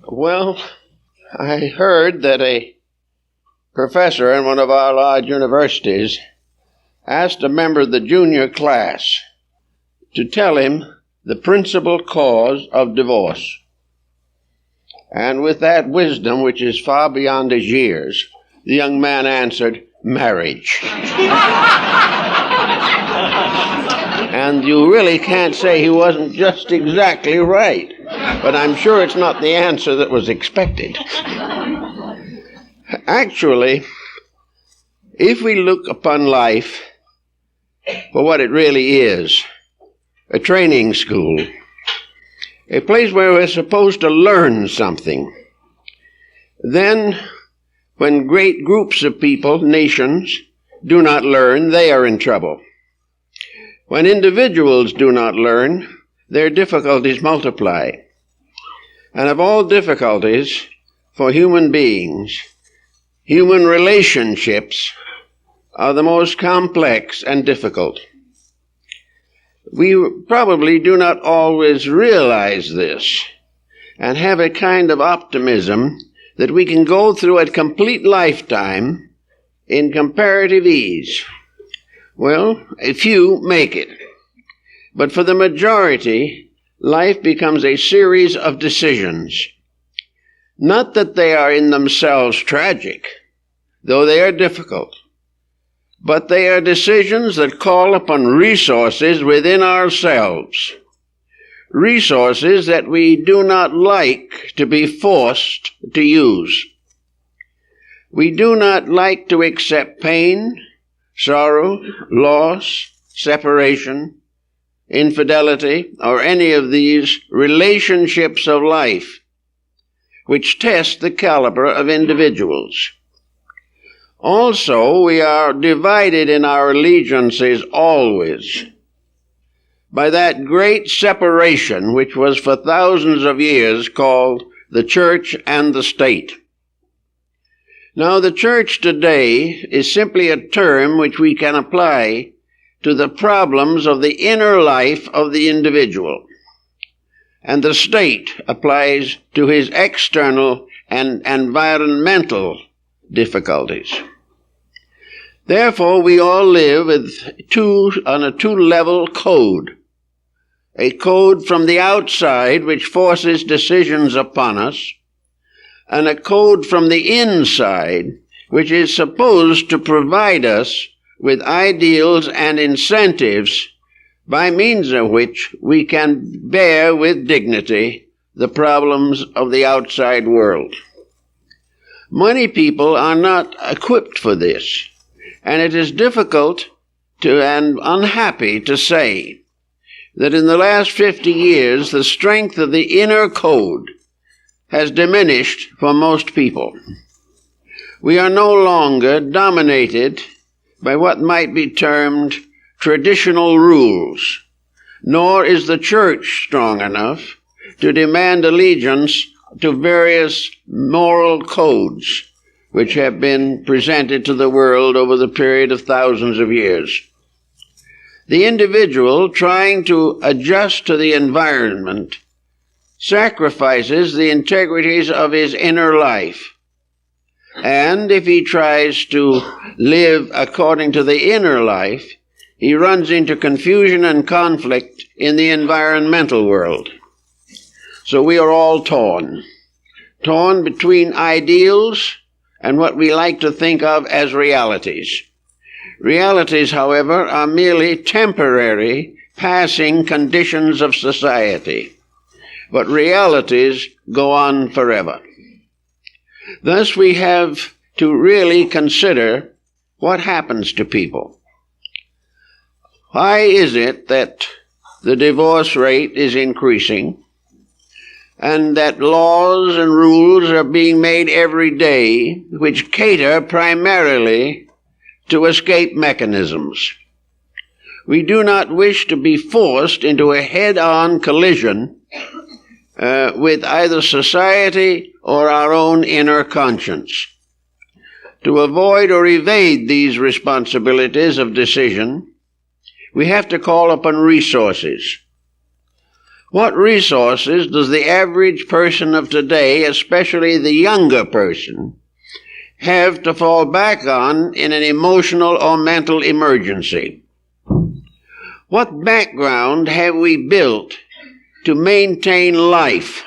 Well, I heard that a professor in one of our large universities asked a member of the junior class to tell him the principal cause of divorce. And with that wisdom, which is far beyond his years, the young man answered, marriage. And you really can't say he wasn't just exactly right, but I'm sure it's not the answer that was expected. Actually, if we look upon life for what it really is, a training school, a place where we're supposed to learn something, then when great groups of people, nations, do not learn, they are in trouble. When individuals do not learn, their difficulties multiply. And of all difficulties for human beings, human relationships are the most complex and difficult. We probably do not always realize this and have a kind of optimism that we can go through a complete lifetime in comparative ease. Well, a few make it. But for the majority, life becomes a series of decisions. Not that they are in themselves tragic, though they are difficult, but they are decisions that call upon resources within ourselves, resources that we do not like to be forced to use. We do not like to accept pain, sorrow, loss, separation, infidelity, or any of these relationships of life which test the caliber of individuals. Also, we are divided in our allegiances always by that great separation which was for thousands of years called the church and the state. Now, the church today is simply a term which we can apply to the problems of the inner life of the individual, and the state applies to his external and environmental difficulties. Therefore, we all live on a two-level code. A code from the outside which forces decisions upon us, and a code from the inside which is supposed to provide us with ideals and incentives by means of which we can bear with dignity the problems of the outside world. Many people are not equipped for this, and it is difficult and unhappy to say that in the last 50 years the strength of the inner code has diminished for most people. We are no longer dominated by what might be termed traditional rules, nor is the church strong enough to demand allegiance to various moral codes which have been presented to the world over the period of thousands of years. The individual trying to adjust to the environment sacrifices the integrities of his inner life. And if he tries to live according to the inner life, he runs into confusion and conflict in the environmental world. So we are all torn between ideals and what we like to think of as realities. Realities, however, are merely temporary, passing conditions of society. But realities go on forever. Thus, we have to really consider what happens to people. Why is it that the divorce rate is increasing and that laws and rules are being made every day which cater primarily to escape mechanisms? We do not wish to be forced into a head-on collision with either society or our own inner conscience. To avoid or evade these responsibilities of decision, we have to call upon resources. What resources does the average person of today, especially the younger person, have to fall back on in an emotional or mental emergency? What background have we built to maintain life,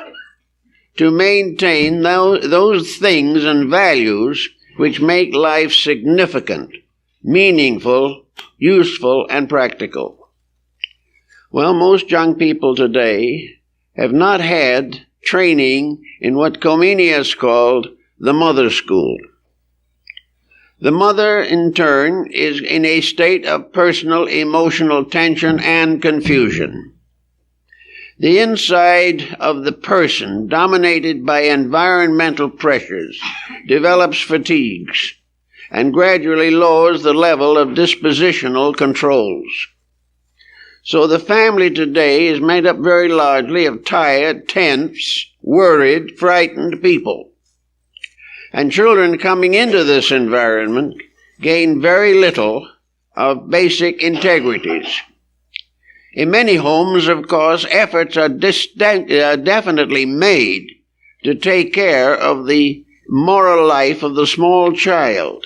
to maintain those things and values which make life significant, meaningful, useful, and practical? Well, most young people today have not had training in what Comenius called the mother school. The mother, in turn, is in a state of personal emotional tension and confusion. The inside of the person, dominated by environmental pressures, develops fatigues and gradually lowers the level of dispositional controls. So the family today is made up very largely of tired, tense, worried, frightened people. And children coming into this environment gain very little of basic integrities. In many homes, of course, efforts are definitely made to take care of the moral life of the small child.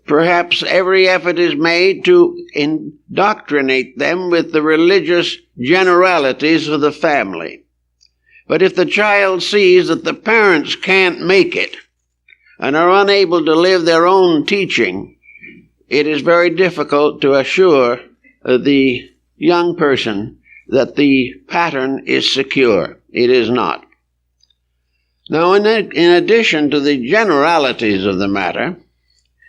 Perhaps every effort is made to indoctrinate them with the religious generalities of the family. But if the child sees that the parents can't make it and are unable to live their own teaching, it is very difficult to assure the young person that the pattern is secure. It is not. Now, in addition to the generalities of the matter,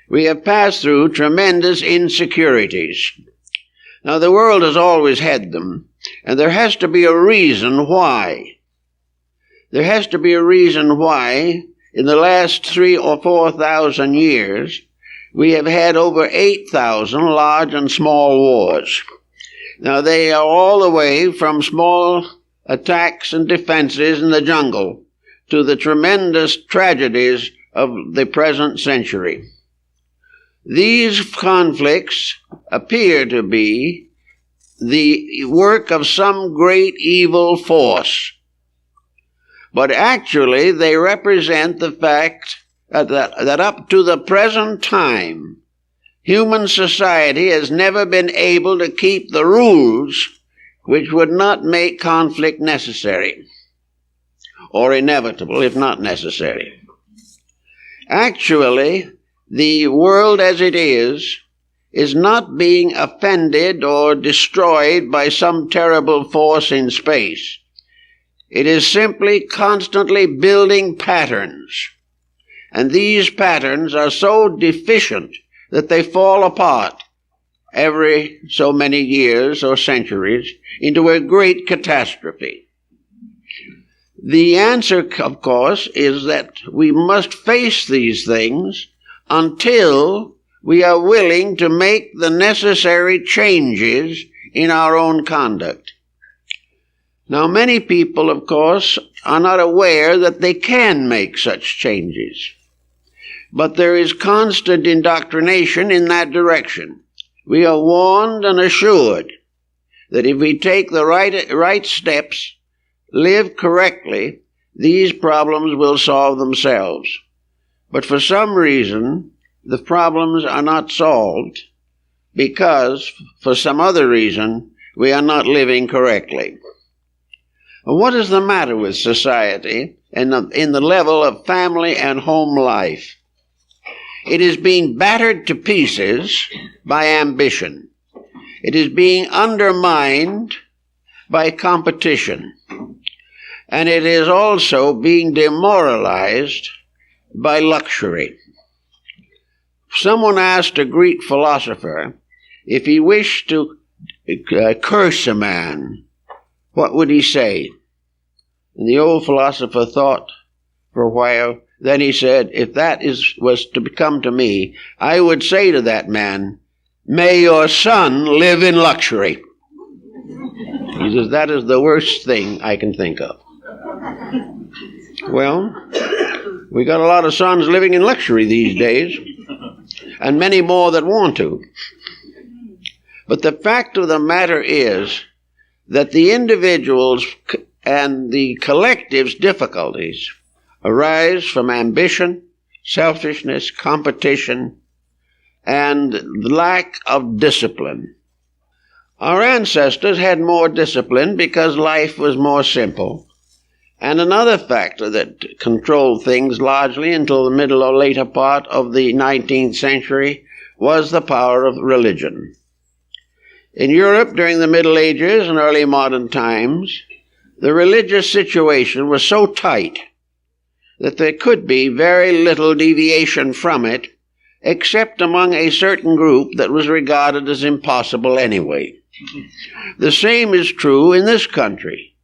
we have passed through tremendous insecurities. Now, the world has always had them, and there has to be a reason why. There has to be a reason why, in the last 3,000 or 4,000 years, we have had over 8,000 large and small wars. Now, they are all the way from small attacks and defenses in the jungle to the tremendous tragedies of the present century. These conflicts appear to be the work of some great evil force, but actually they represent the fact that up to the present time, human society has never been able to keep the rules which would not make conflict necessary, or inevitable if not necessary. Actually, the world as it is not being offended or destroyed by some terrible force in space. It is simply constantly building patterns. And these patterns are so deficient that they fall apart every so many years or centuries into a great catastrophe. The answer, of course, is that we must face these things until we are willing to make the necessary changes in our own conduct. Now, many people, of course, are not aware that they can make such changes. But there is constant indoctrination in that direction. We are warned and assured that if we take the right steps, live correctly, these problems will solve themselves. But for some reason, the problems are not solved because, for some other reason, we are not living correctly. What is the matter with society in the level of family and home life? It is being battered to pieces by ambition. It is being undermined by competition. And it is also being demoralized by luxury. Someone asked a Greek philosopher if he wished to curse a man, what would he say? And the old philosopher thought for a while. Then he said, if that was to come to me, I would say to that man, may your son live in luxury. He says, that is the worst thing I can think of. Well, we got a lot of sons living in luxury these days, and many more that want to. But the fact of the matter is that the individuals and the collective's difficulties arise from ambition, selfishness, competition, and lack of discipline. Our ancestors had more discipline because life was more simple. And another factor that controlled things largely until the middle or later part of the 19th century was the power of religion. In Europe during the Middle Ages and early modern times, the religious situation was so tight that there could be very little deviation from it, except among a certain group that was regarded as impossible anyway. The same is true in this country.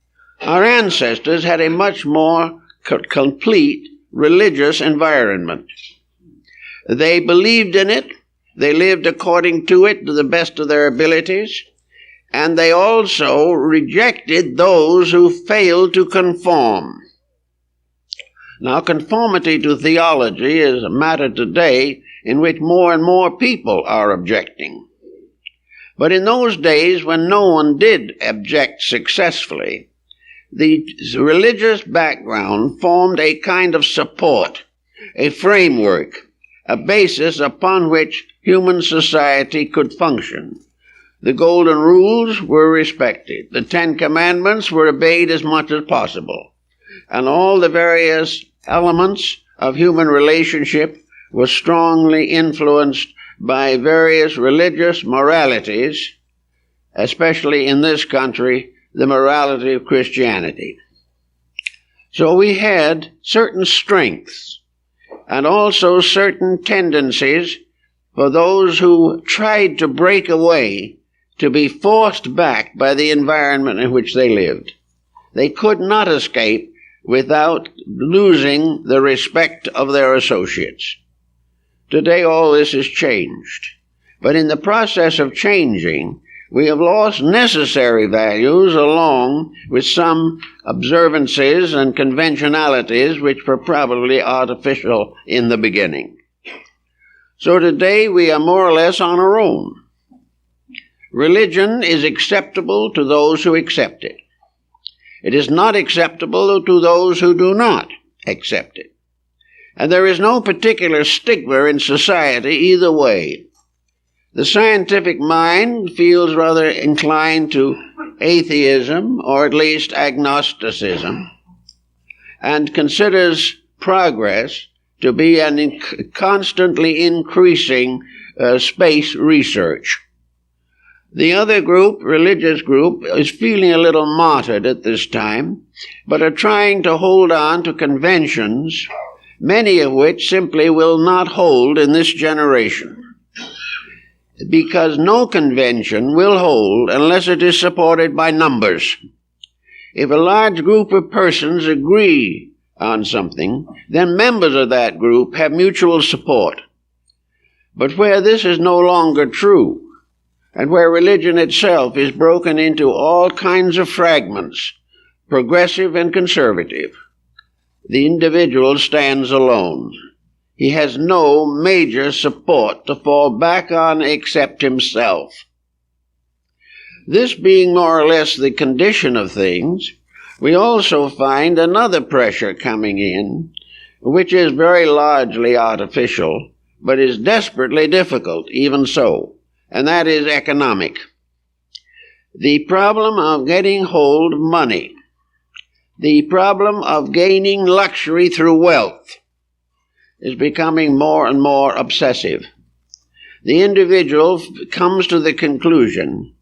Our ancestors had a much more complete religious environment. They believed in it, they lived according to it to the best of their abilities, and they also rejected those who failed to conform. Now, conformity to theology is a matter today in which more and more people are objecting. But in those days when no one did object successfully, the religious background formed a kind of support, a framework, a basis upon which human society could function. The golden rules were respected. The 10 Commandments were obeyed as much as possible. And all the various elements of human relationship were strongly influenced by various religious moralities, especially in this country, the morality of Christianity. So we had certain strengths and also certain tendencies for those who tried to break away to be forced back by the environment in which they lived. They could not escape without losing the respect of their associates. Today all this has changed. But in the process of changing, we have lost necessary values along with some observances and conventionalities which were probably artificial in the beginning. So today we are more or less on our own. Religion is acceptable to those who accept it. It is not acceptable to those who do not accept it. And there is no particular stigma in society either way. The scientific mind feels rather inclined to atheism, or at least agnosticism, and considers progress to be an constantly increasing space research. The other group, religious group, is feeling a little martyred at this time, but are trying to hold on to conventions, many of which simply will not hold in this generation. Because no convention will hold unless it is supported by numbers. If a large group of persons agree on something, then members of that group have mutual support. But where this is no longer true, and where religion itself is broken into all kinds of fragments, progressive and conservative, the individual stands alone. He has no major support to fall back on except himself. This being more or less the condition of things, we also find another pressure coming in, which is very largely artificial, but is desperately difficult even so, and that is economic. The problem of getting hold of money, the problem of gaining luxury through wealth, is becoming more and more obsessive. The individual comes to the conclusion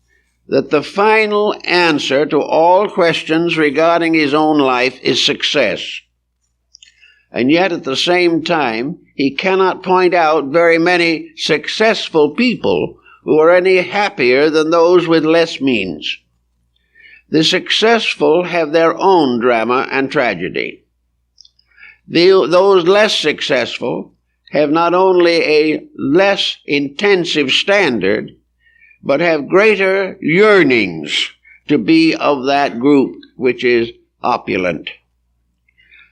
that the final answer to all questions regarding his own life is success. And yet at the same time, he cannot point out very many successful people who are any happier than those with less means. The successful have their own drama and tragedy. Those less successful have not only a less intensive standard, but have greater yearnings to be of that group which is opulent.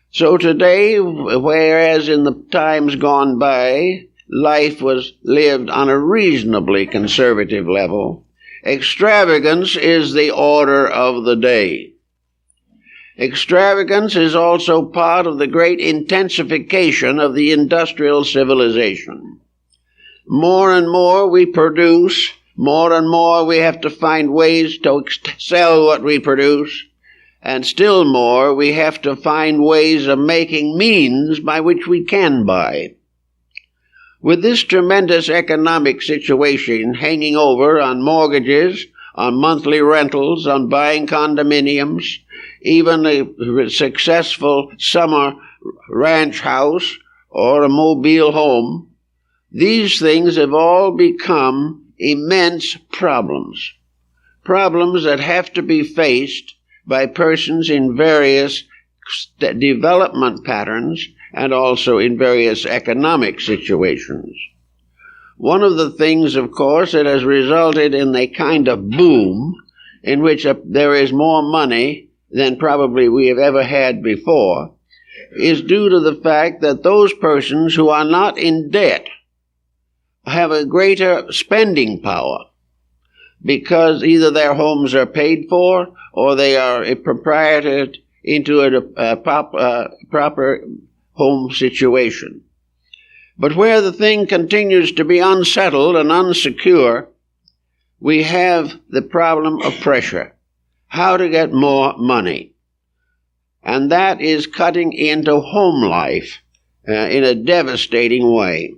So today, whereas in the times gone by, life was lived on a reasonably conservative level, Extravagance is the order of the day. Extravagance is also part of the great intensification of the industrial civilization. More and more we produce, more and more we have to find ways to sell what we produce, and still more we have to find ways of making means by which we can buy. With this tremendous economic situation hanging over on mortgages, on monthly rentals, on buying condominiums, even a successful summer ranch house or a mobile home, these things have all become immense problems. Problems that have to be faced by persons in various development patterns and also in various economic situations. One of the things, of course, that has resulted in a kind of boom in which there is more money than probably we have ever had before is due to the fact that those persons who are not in debt have a greater spending power because either their homes are paid for or they are proprieted into a proper home situation. But where the thing continues to be unsettled and unsecure, we have the problem of pressure, how to get more money. And that is cutting into home life in a devastating way.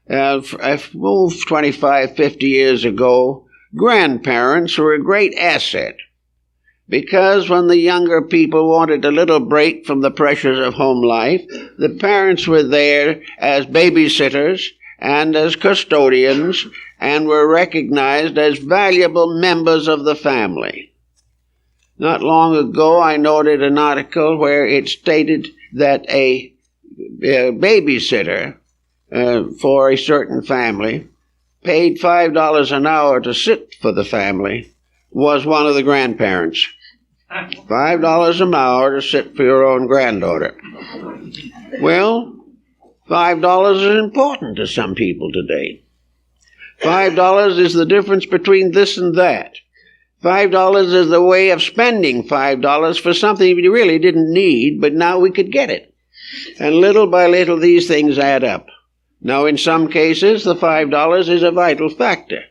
I've moved 25, 50 years ago. Grandparents were a great asset because when the younger people wanted a little break from the pressures of home life, the parents were there as babysitters and as custodians and were recognized as valuable members of the family. Not long ago, I noted an article where it stated that a babysitter for a certain family paid $5 an hour to sit for the family was one of the grandparents. $5 an hour to sit for your own granddaughter. Well, $5 is important to some people today. $5 is the difference between this and that. $5 is the way of spending $5 for something we really didn't need, but now we could get it. And little by little, these things add up. Now, in some cases, the $5 is a vital factor.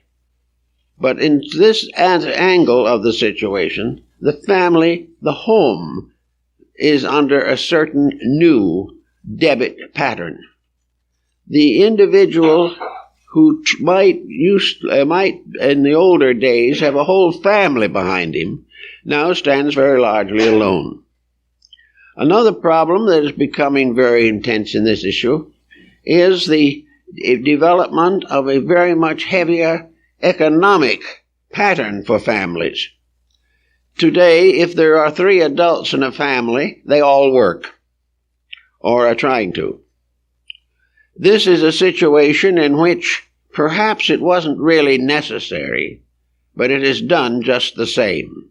But in this angle of the situation, the family, the home, is under a certain new debit pattern. The individual who might in the older days have a whole family behind him now stands very largely alone. Another problem that is becoming very intense in this issue is the development of a very much heavier economic pattern for families. Today, if there are 3 adults in a family, they all work, or are trying to. This is a situation in which perhaps it wasn't really necessary, but it is done just the same.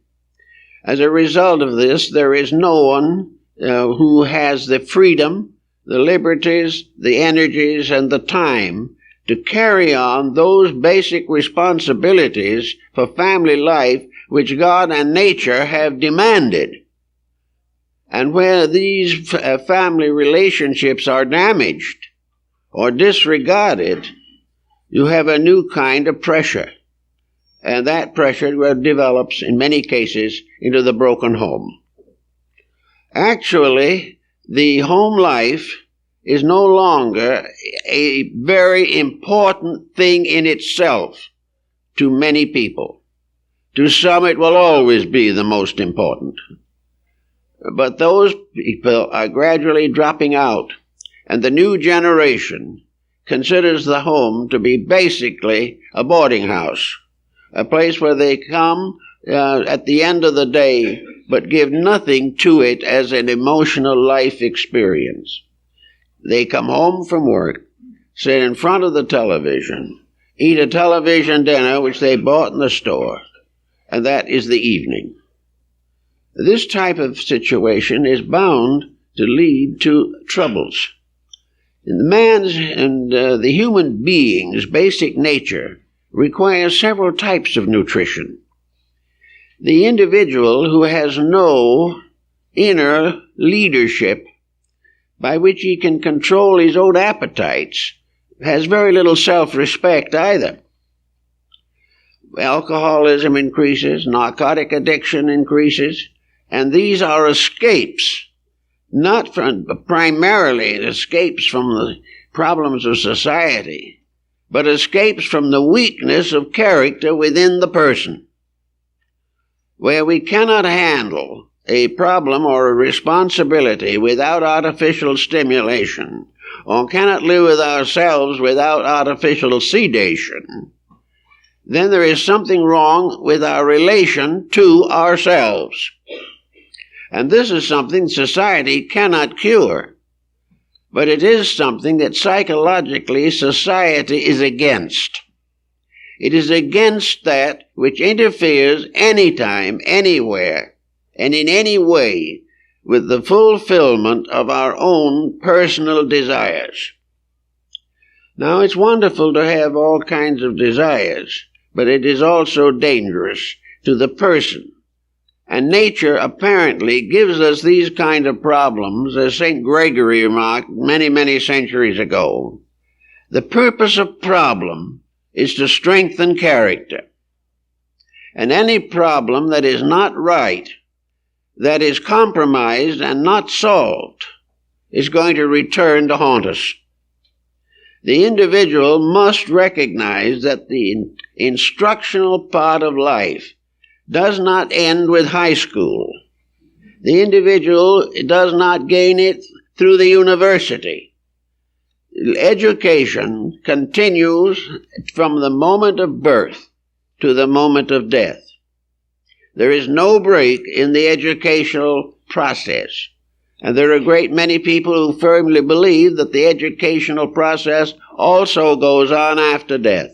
As a result of this, there is no one who has the freedom, the liberties, the energies, and the time to carry on those basic responsibilities for family life which God and nature have demanded. And where these family relationships are damaged or disregarded, you have a new kind of pressure. And that pressure develops, in many cases, into the broken home. Actually, the home life is no longer a very important thing in itself to many people. To some, it will always be the most important. But those people are gradually dropping out, and the new generation considers the home to be basically a boarding house, a place where they come at the end of the day, but give nothing to it as an emotional life experience. They come home from work, sit in front of the television, eat a television dinner which they bought in the store, and that is the evening. This type of situation is bound to lead to troubles. In the man's and the human being's basic nature requires several types of nutrition. The individual who has no inner leadership by which he can control his own appetites has very little self-respect either. Alcoholism increases, narcotic addiction increases, and these are escapes, not primarily escapes from the problems of society, but escapes from the weakness of character within the person. Where we cannot handle a problem or a responsibility without artificial stimulation, or cannot live with ourselves without artificial sedation, then there is something wrong with our relation to ourselves. And this is something society cannot cure, but it is something that psychologically society is against. It is against that which interferes anytime, anywhere, and in any way with the fulfillment of our own personal desires. Now, it's wonderful to have all kinds of desires, but it is also dangerous to the person. And nature apparently gives us these kind of problems, as St. Gregory remarked many, many centuries ago. The purpose of problem is to strengthen character. And any problem that is not right, that is compromised and not solved, is going to return to haunt us. The individual must recognize that the instructional part of life does not end with high school. The individual does not gain it through the university. Education continues from the moment of birth to the moment of death. There is no break in the educational process. And there are a great many people who firmly believe that the educational process also goes on after death.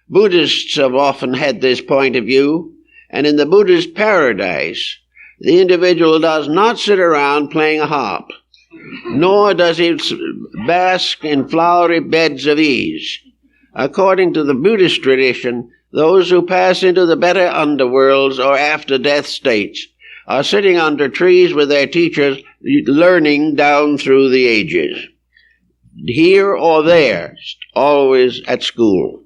Buddhists have often had this point of view, and in the Buddhist paradise, the individual does not sit around playing a harp, nor does he bask in flowery beds of ease. According to the Buddhist tradition, those who pass into the better underworlds or after-death states are sitting under trees with their teachers, learning down through the ages. Here or there, always at school.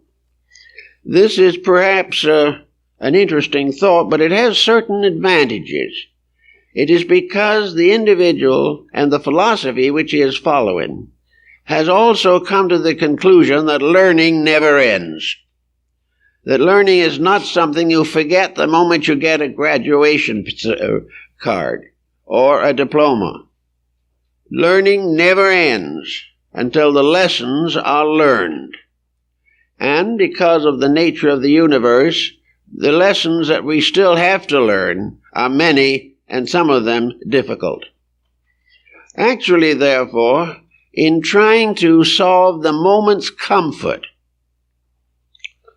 This is perhaps an interesting thought, but it has certain advantages. It is because the individual and the philosophy which he is following has also come to the conclusion that learning never ends. That learning is not something you forget the moment you get a graduation card or a diploma. Learning never ends until the lessons are learned. And because of the nature of the universe, the lessons that we still have to learn are many, and some of them difficult. Actually, therefore, in trying to solve the moment's comfort,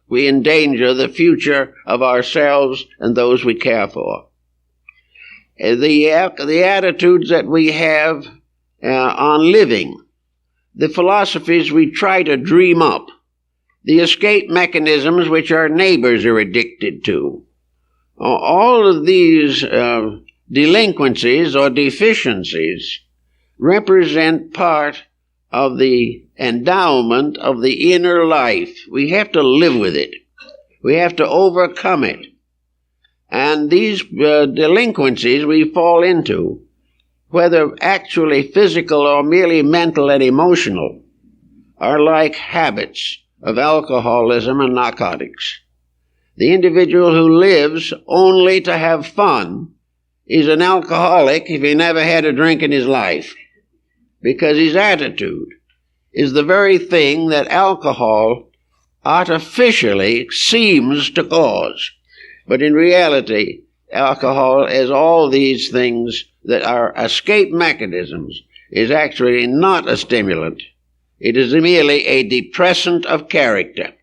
we endanger the future of ourselves and those we care for. The attitudes that we have on living, the philosophies we try to dream up, the escape mechanisms which our neighbors are addicted to, all of these delinquencies or deficiencies represent part of the endowment of the inner life. We have to live with it. We have to overcome it. And these delinquencies we fall into, whether actually physical or merely mental and emotional, are like habits of alcoholism and narcotics. The individual who lives only to have fun is an alcoholic if he never had a drink in his life, because his attitude is the very thing that alcohol artificially seems to cause. But in reality, alcohol, as all these things that are escape mechanisms, is actually not a stimulant. It is merely a depressant of character.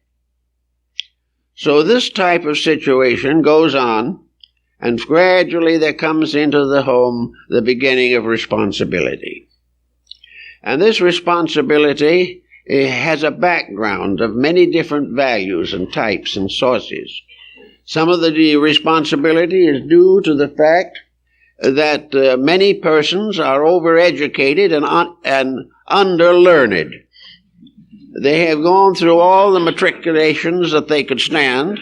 So this type of situation goes on, and gradually there comes into the home the beginning of responsibility. And this responsibility has a background of many different values and types and sources. Some of the responsibility is due to the fact that many persons are overeducated and underlearned. They have gone through all the matriculations that they could stand,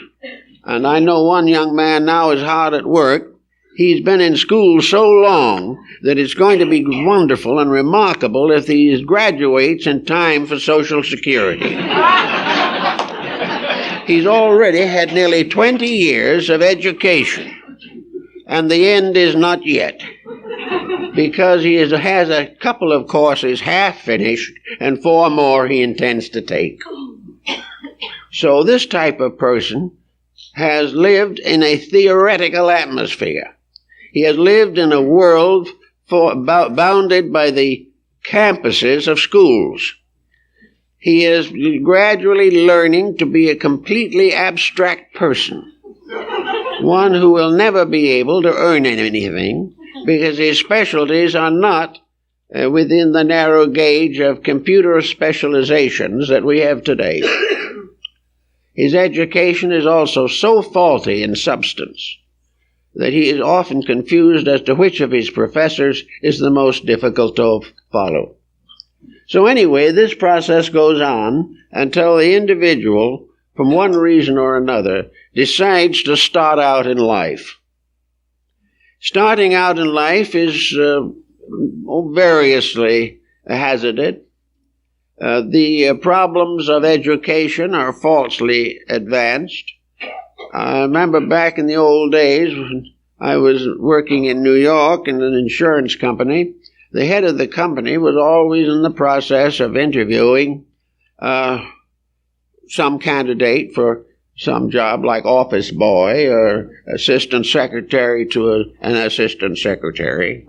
and I know one young man now is hard at work. He's been in school so long that it's going to be wonderful and remarkable if he graduates in time for Social Security. He's already had nearly 20 years of education, and the end is not yet, because he has a couple of courses half finished and 4 more he intends to take. So this type of person has lived in a theoretical atmosphere. He has lived in a world bounded by the campuses of schools. He is gradually learning to be a completely abstract person, one who will never be able to earn anything because his specialties are not within the narrow gauge of computer specializations that we have today. His education is also so faulty in substance that he is often confused as to which of his professors is the most difficult to follow. So anyway, this process goes on until the individual, from one reason or another, decides to start out in life. Starting out in life is variously hazarded. The problems of education are falsely advanced. I remember back in the old days when I was working in New York in an insurance company, the head of the company was always in the process of interviewing some candidate for some job like office boy or assistant secretary to an assistant secretary.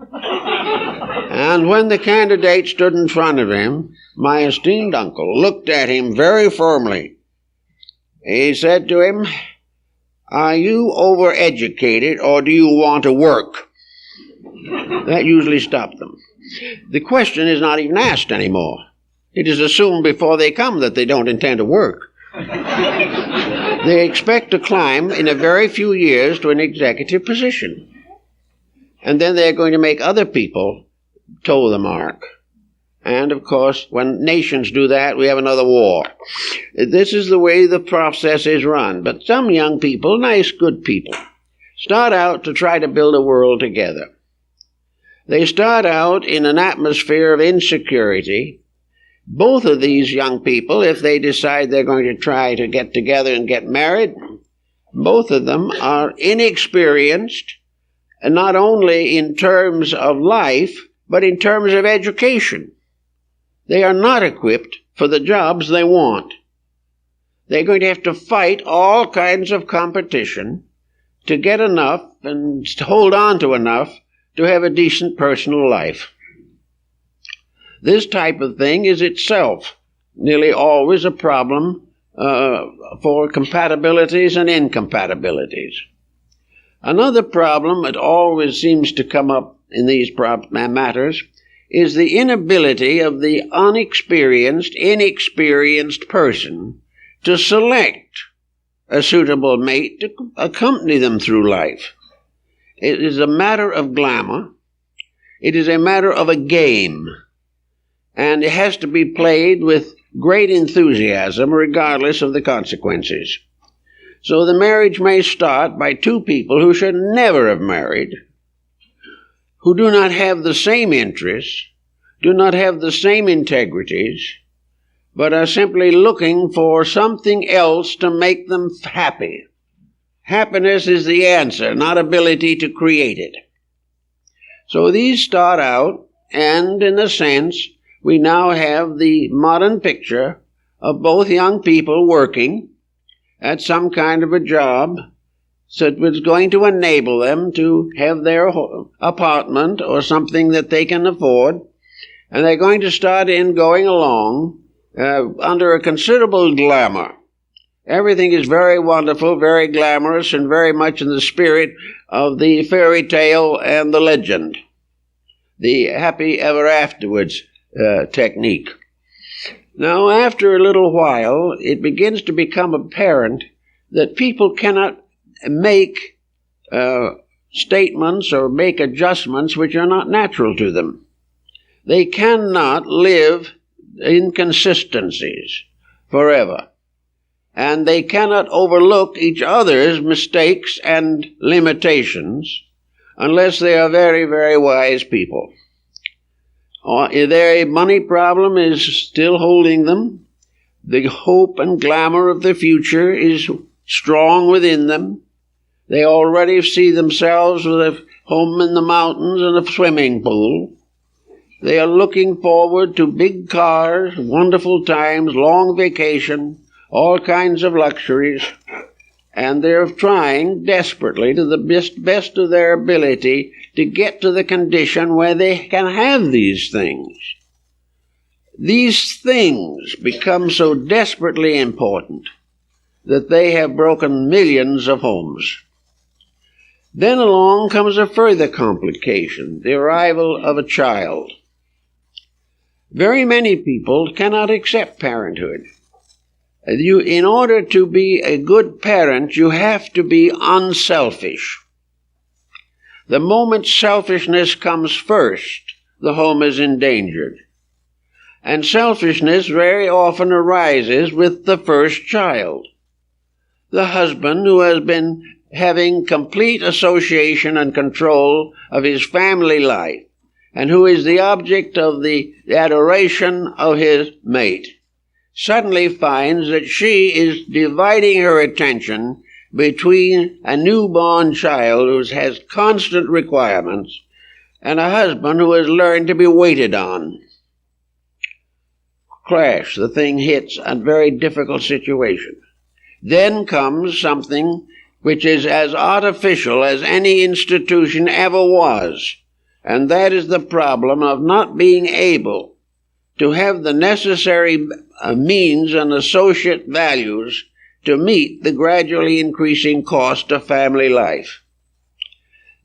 And when the candidate stood in front of him, my esteemed uncle looked at him very firmly. He said to him, "Are you overeducated or do you want to work?" That usually stopped them. The question is not even asked anymore. It is assumed before they come that they don't intend to work. They expect to climb in a very few years to an executive position. And then they're going to make other people toe the mark. And, of course, when nations do that, we have another war. This is the way the process is run. But some young people, nice, good people, start out to try to build a world together. They start out in an atmosphere of insecurity. Both of these young people, if they decide they're going to try to get together and get married, both of them are inexperienced, and not only in terms of life, but in terms of education. They are not equipped for the jobs they want. They're going to have to fight all kinds of competition to get enough and to hold on to enough to have a decent personal life. This type of thing is itself nearly always a problem for compatibilities and incompatibilities. Another problem that always seems to come up in these matters is the inability of the inexperienced person to select a suitable mate to accompany them through life. It is a matter of glamour. It is a matter of a game. And it has to be played with great enthusiasm regardless of the consequences. So the marriage may start by two people who should never have married, who do not have the same interests, do not have the same integrities, but are simply looking for something else to make them happy. Happiness is the answer, not ability to create it. So these start out, and in a sense, we now have the modern picture of both young people working at some kind of a job that was going to enable them to have their apartment or something that they can afford, and they're going to start going along under a considerable glamour. Everything is very wonderful, very glamorous, and very much in the spirit of the fairy tale and the legend, the happy ever afterwards technique. Now, after a little while, it begins to become apparent that people cannot make statements or make adjustments which are not natural to them. They cannot live inconsistencies forever. And they cannot overlook each other's mistakes and limitations unless they are very, very wise people. Their money problem is still holding them. The hope and glamour of the future is strong within them. They already see themselves with a home in the mountains and a swimming pool. They are looking forward to big cars, wonderful times, long vacation, all kinds of luxuries, and they're trying desperately to the best of their ability to get to the condition where they can have these things. These things become so desperately important that they have broken millions of homes. Then along comes a further complication, the arrival of a child. Very many people cannot accept parenthood. In order to be a good parent, you have to be unselfish. The moment selfishness comes first, the home is endangered. And selfishness very often arises with the first child. The husband who has been having complete association and control of his family life, and who is the object of the adoration of his mate, suddenly finds that she is dividing her attention between a newborn child who has constant requirements and a husband who has learned to be waited on. Crash, the thing hits a very difficult situation. Then comes something which is as artificial as any institution ever was, and that is the problem of not being able to have the necessary means and associate values to meet the gradually increasing cost of family life.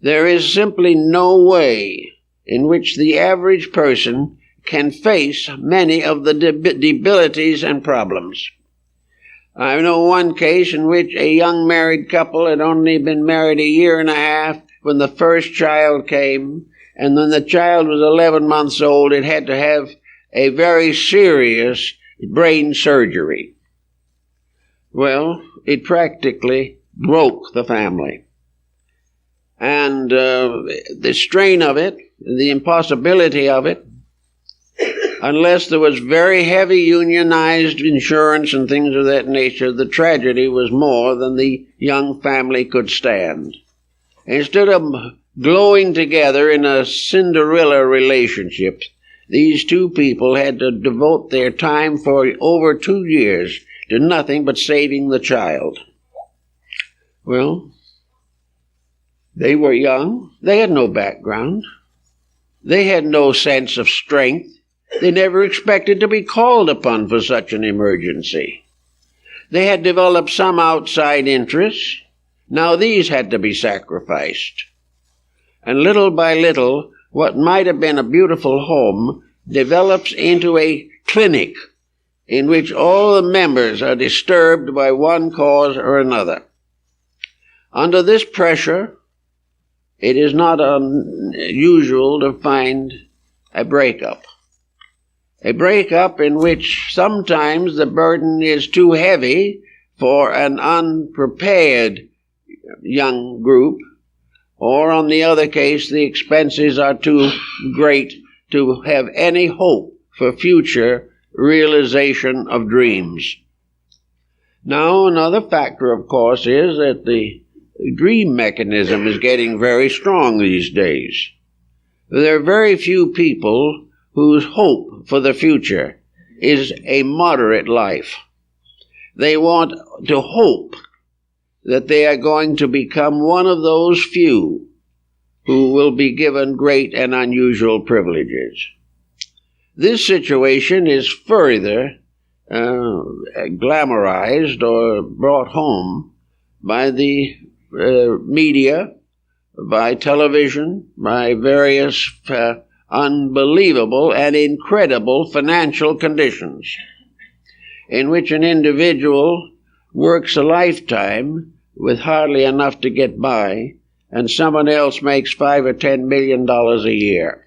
There is simply no way in which the average person can face many of the debilities and problems. I know one case in which a young married couple had only been married a year and a half when the first child came, and when the child was 11 months old, it had to have a very serious brain surgery. Well, it practically broke the family. And the strain of it, the impossibility of it, unless there was very heavy unionized insurance and things of that nature, the tragedy was more than the young family could stand. Instead of glowing together in a Cinderella relationship, these two people had to devote their time for over 2 years to nothing but saving the child. Well, they were young. They had no background. They had no sense of strength. They never expected to be called upon for such an emergency. They had developed some outside interests. Now these had to be sacrificed. And little by little, what might have been a beautiful home develops into a clinic in which all the members are disturbed by one cause or another. Under this pressure, it is not unusual to find a breakup. A breakup in which sometimes the burden is too heavy for an unprepared young group, or on the other case, the expenses are too great to have any hope for future realization of dreams. Now, another factor, of course, is that the dream mechanism is getting very strong these days. There are very few people whose hope for the future is a moderate life. They want to hope that they are going to become one of those few who will be given great and unusual privileges. This situation is further glamorized or brought home by the media, by television, by various unbelievable and incredible financial conditions. in which an individual works a lifetime with hardly enough to get by, and someone else makes $5 or $10 million a year.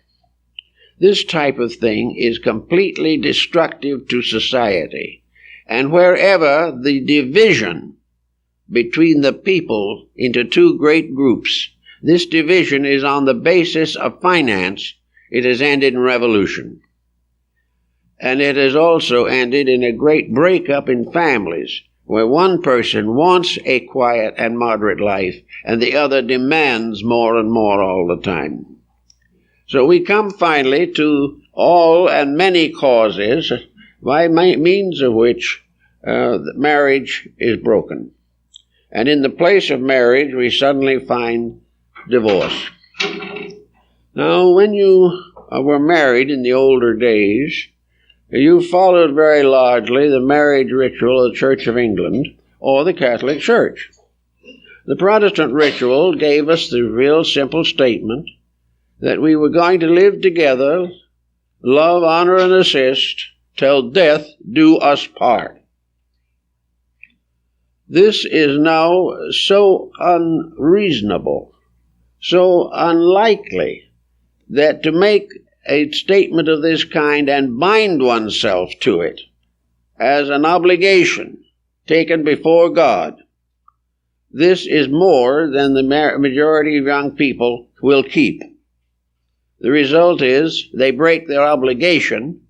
This type of thing is completely destructive to society. And wherever the division between the people into two great groups, this division is on the basis of finance, it has ended in revolution. And it has also ended in a great breakup in families, where one person wants a quiet and moderate life, and the other demands more and more all the time. So we come finally to all and many causes by means of which marriage is broken. And in the place of marriage, we suddenly find divorce. Now, when you were married in the older days, you followed very largely the marriage ritual of the Church of England or the Catholic Church. The Protestant ritual gave us the real simple statement that we were going to live together, love, honor, and assist, till death do us part. This is now so unreasonable, so unlikely, that to make a statement of this kind and bind oneself to it as an obligation taken before God, this is more than the majority of young people will keep. The result is they break their obligation,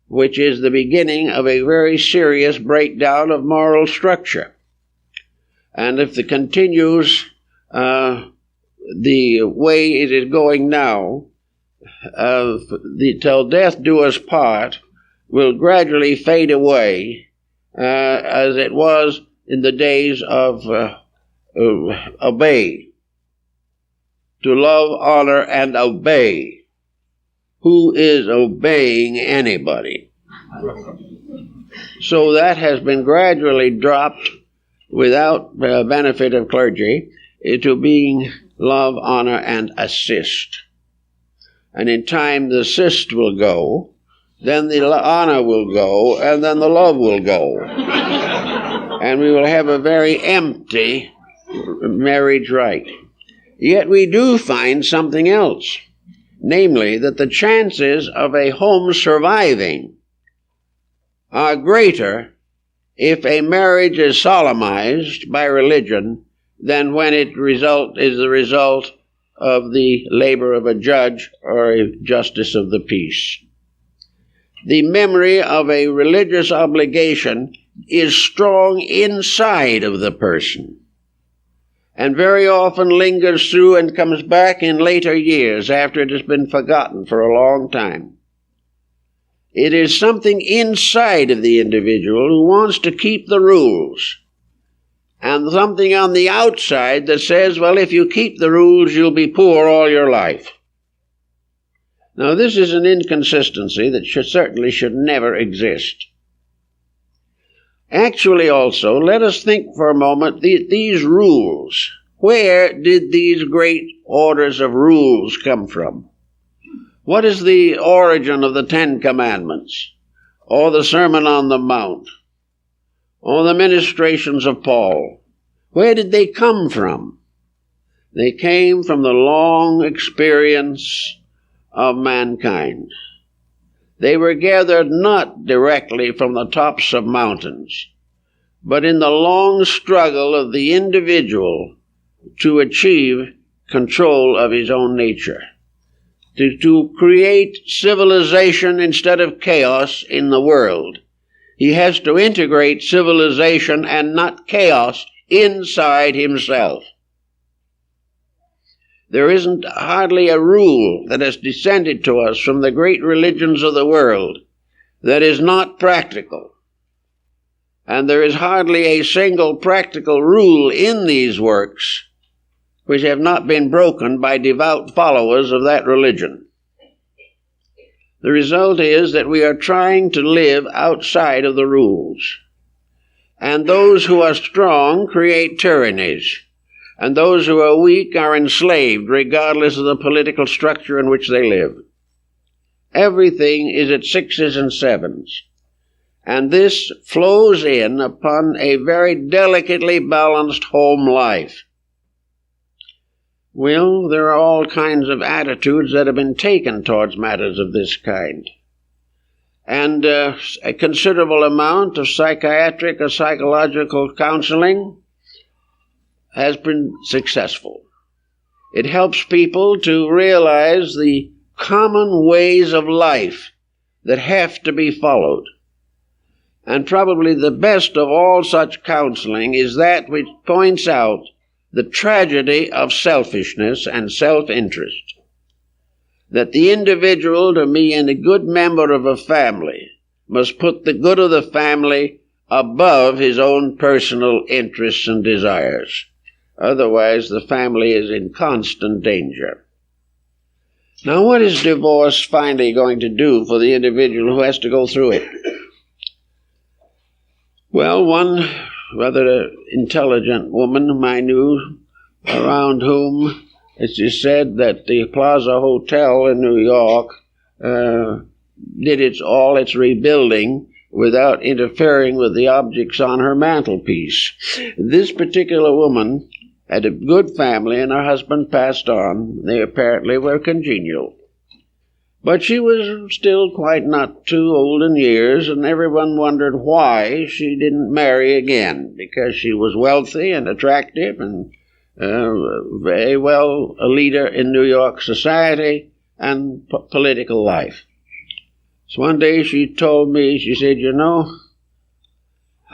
which is the beginning of a very serious breakdown of moral structure. And if it continues the way it is going now, till death do us part will gradually fade away as it was in the days of obey. To love, honor, and obey. Who is obeying anybody? So that has been gradually dropped without benefit of clergy to being love, honor, and assist. And in time the assist will go, then the honor will go, and then the love will go. And we will have a very empty marriage rite. Yet we do find something else. Namely, that the chances of a home surviving are greater if a marriage is solemnized by religion than when it is the result of the labor of a judge or a justice of the peace. The memory of a religious obligation is strong inside of the person, and very often lingers through and comes back in later years after it has been forgotten for a long time. It is something inside of the individual who wants to keep the rules, and something on the outside that says, well, if you keep the rules, you'll be poor all your life. Now, this is an inconsistency that certainly should never exist. Actually, also, let us think for a moment, these rules. Where did these great orders of rules come from? What is the origin of the Ten Commandments, or the Sermon on the Mount, or the ministrations of Paul? Where did they come from? They came from the long experience of mankind. They were gathered not directly from the tops of mountains, but in the long struggle of the individual to achieve control of his own nature, to create civilization instead of chaos in the world. He has to integrate civilization and not chaos inside himself. There isn't hardly a rule that has descended to us from the great religions of the world that is not practical. And there is hardly a single practical rule in these works which have not been broken by devout followers of that religion. The result is that we are trying to live outside of the rules. And those who are strong create tyrannies. And those who are weak are enslaved, regardless of the political structure in which they live. Everything is at 6s and 7s. And this flows in upon a very delicately balanced home life. Well, there are all kinds of attitudes that have been taken towards matters of this kind. And a considerable amount of psychiatric or psychological counseling has been successful. It helps people to realize the common ways of life that have to be followed. And probably the best of all such counseling is that which points out the tragedy of selfishness and self-interest. That the individual, to be a good member of a family, must put the good of the family above his own personal interests and desires. Otherwise, the family is in constant danger. Now, what is divorce finally going to do for the individual who has to go through it? Well, one rather intelligent woman whom I knew, around whom she said that the Plaza Hotel in New York did all its rebuilding without interfering with the objects on her mantelpiece. This particular woman had a good family, and her husband passed on. They apparently were congenial. But she was still quite not too old in years, and everyone wondered why she didn't marry again, because she was wealthy and attractive and very well a leader in New York society and political life. So one day she told me, she said, "You know,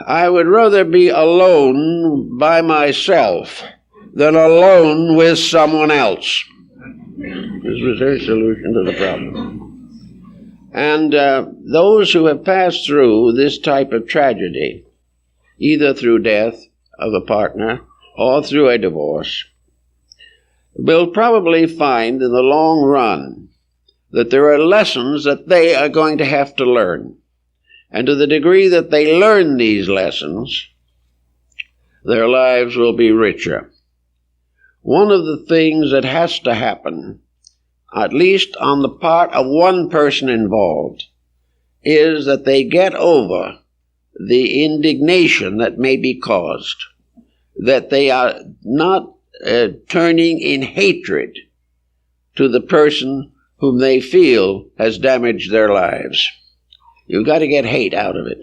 I would rather be alone by myself than alone with someone else." This was her solution to the problem. And those who have passed through this type of tragedy, either through death of a partner or through a divorce, will probably find in the long run that there are lessons that they are going to have to learn. And to the degree that they learn these lessons, their lives will be richer. One of the things that has to happen, at least on the part of one person involved, is that they get over the indignation that may be caused, that they are not turning in hatred to the person whom they feel has damaged their lives. You've got to get hate out of it.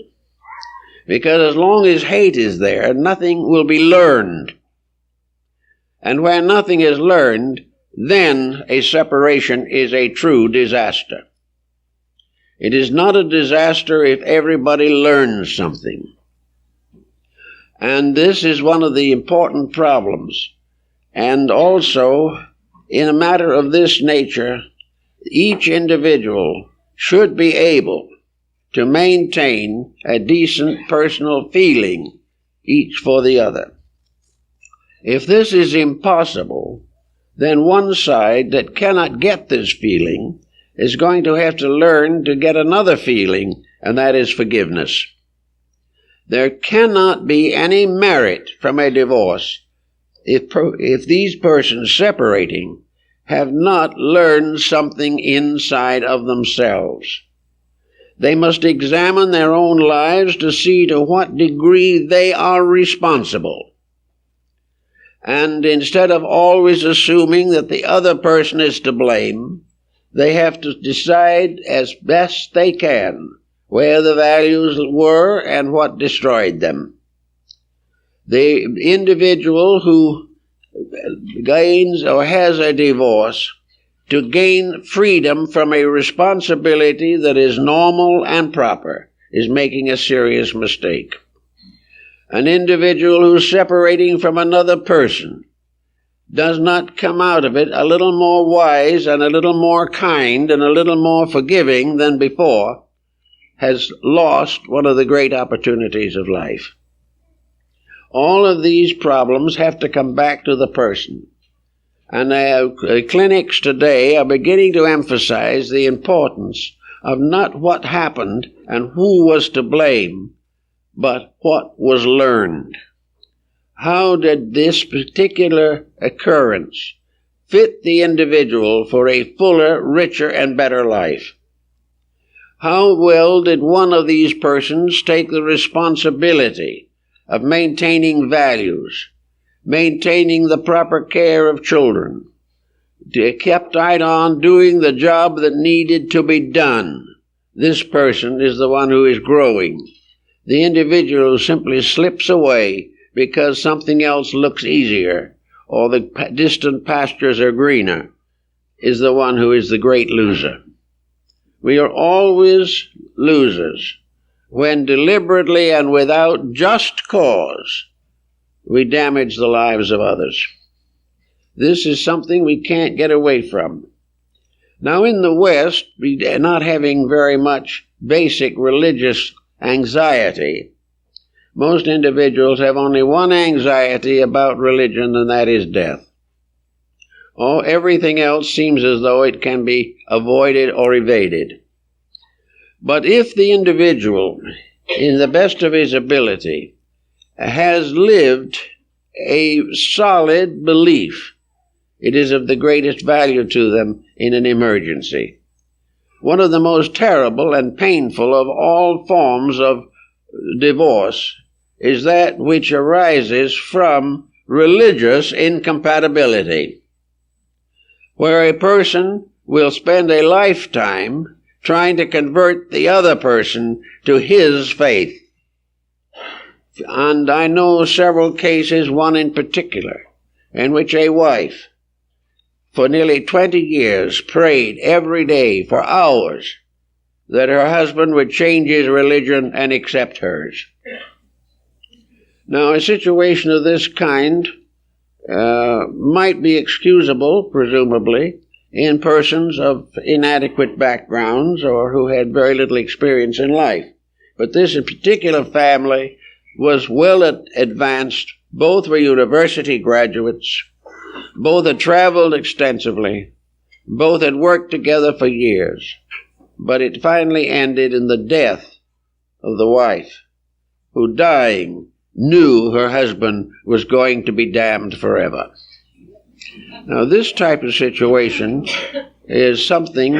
Because as long as hate is there, nothing will be learned. And where nothing is learned, then a separation is a true disaster. It is not a disaster if everybody learns something. And this is one of the important problems. And also, in a matter of this nature, each individual should be able to maintain a decent personal feeling, each for the other. If this is impossible, then one side that cannot get this feeling is going to have to learn to get another feeling, and that is forgiveness. There cannot be any merit from a divorce if these persons separating have not learned something inside of themselves. They must examine their own lives to see to what degree they are responsible. And instead of always assuming that the other person is to blame, they have to decide as best they can where the values were and what destroyed them. The individual who gains or has a divorce to gain freedom from a responsibility that is normal and proper is making a serious mistake. An individual who's separating from another person does not come out of it a little more wise and a little more kind and a little more forgiving than before has lost one of the great opportunities of life. All of these problems have to come back to the person. And clinics today are beginning to emphasize the importance of not what happened and who was to blame, but what was learned. How did this particular occurrence fit the individual for a fuller, richer, and better life? How well did one of these persons take the responsibility of maintaining values, maintaining the proper care of children? They kept right on doing the job that needed to be done. This person is the one who is growing. The individual who simply slips away because something else looks easier or the distant pastures are greener is the one who is the great loser. We are always losers when deliberately and without just cause we damage the lives of others. This is something we can't get away from. Now in the West, we are not having very much basic religious anxiety. Most individuals have only one anxiety about religion, and that is death. Everything else seems as though it can be avoided or evaded. But if the individual, in the best of his ability, has lived a solid belief, it is of the greatest value to them in an emergency. One of the most terrible and painful of all forms of divorce is that which arises from religious incompatibility, where a person will spend a lifetime trying to convert the other person to his faith. And I know several cases, one in particular, in which a wife for nearly 20 years prayed every day for hours that her husband would change his religion and accept hers. Now, a situation of this kind might be excusable, presumably, in persons of inadequate backgrounds or who had very little experience in life. But this particular family was well advanced. Both were university graduates. Both had traveled extensively. Both had worked together for years. But it finally ended in the death of the wife, who, dying, knew her husband was going to be damned forever. Now, this type of situation is something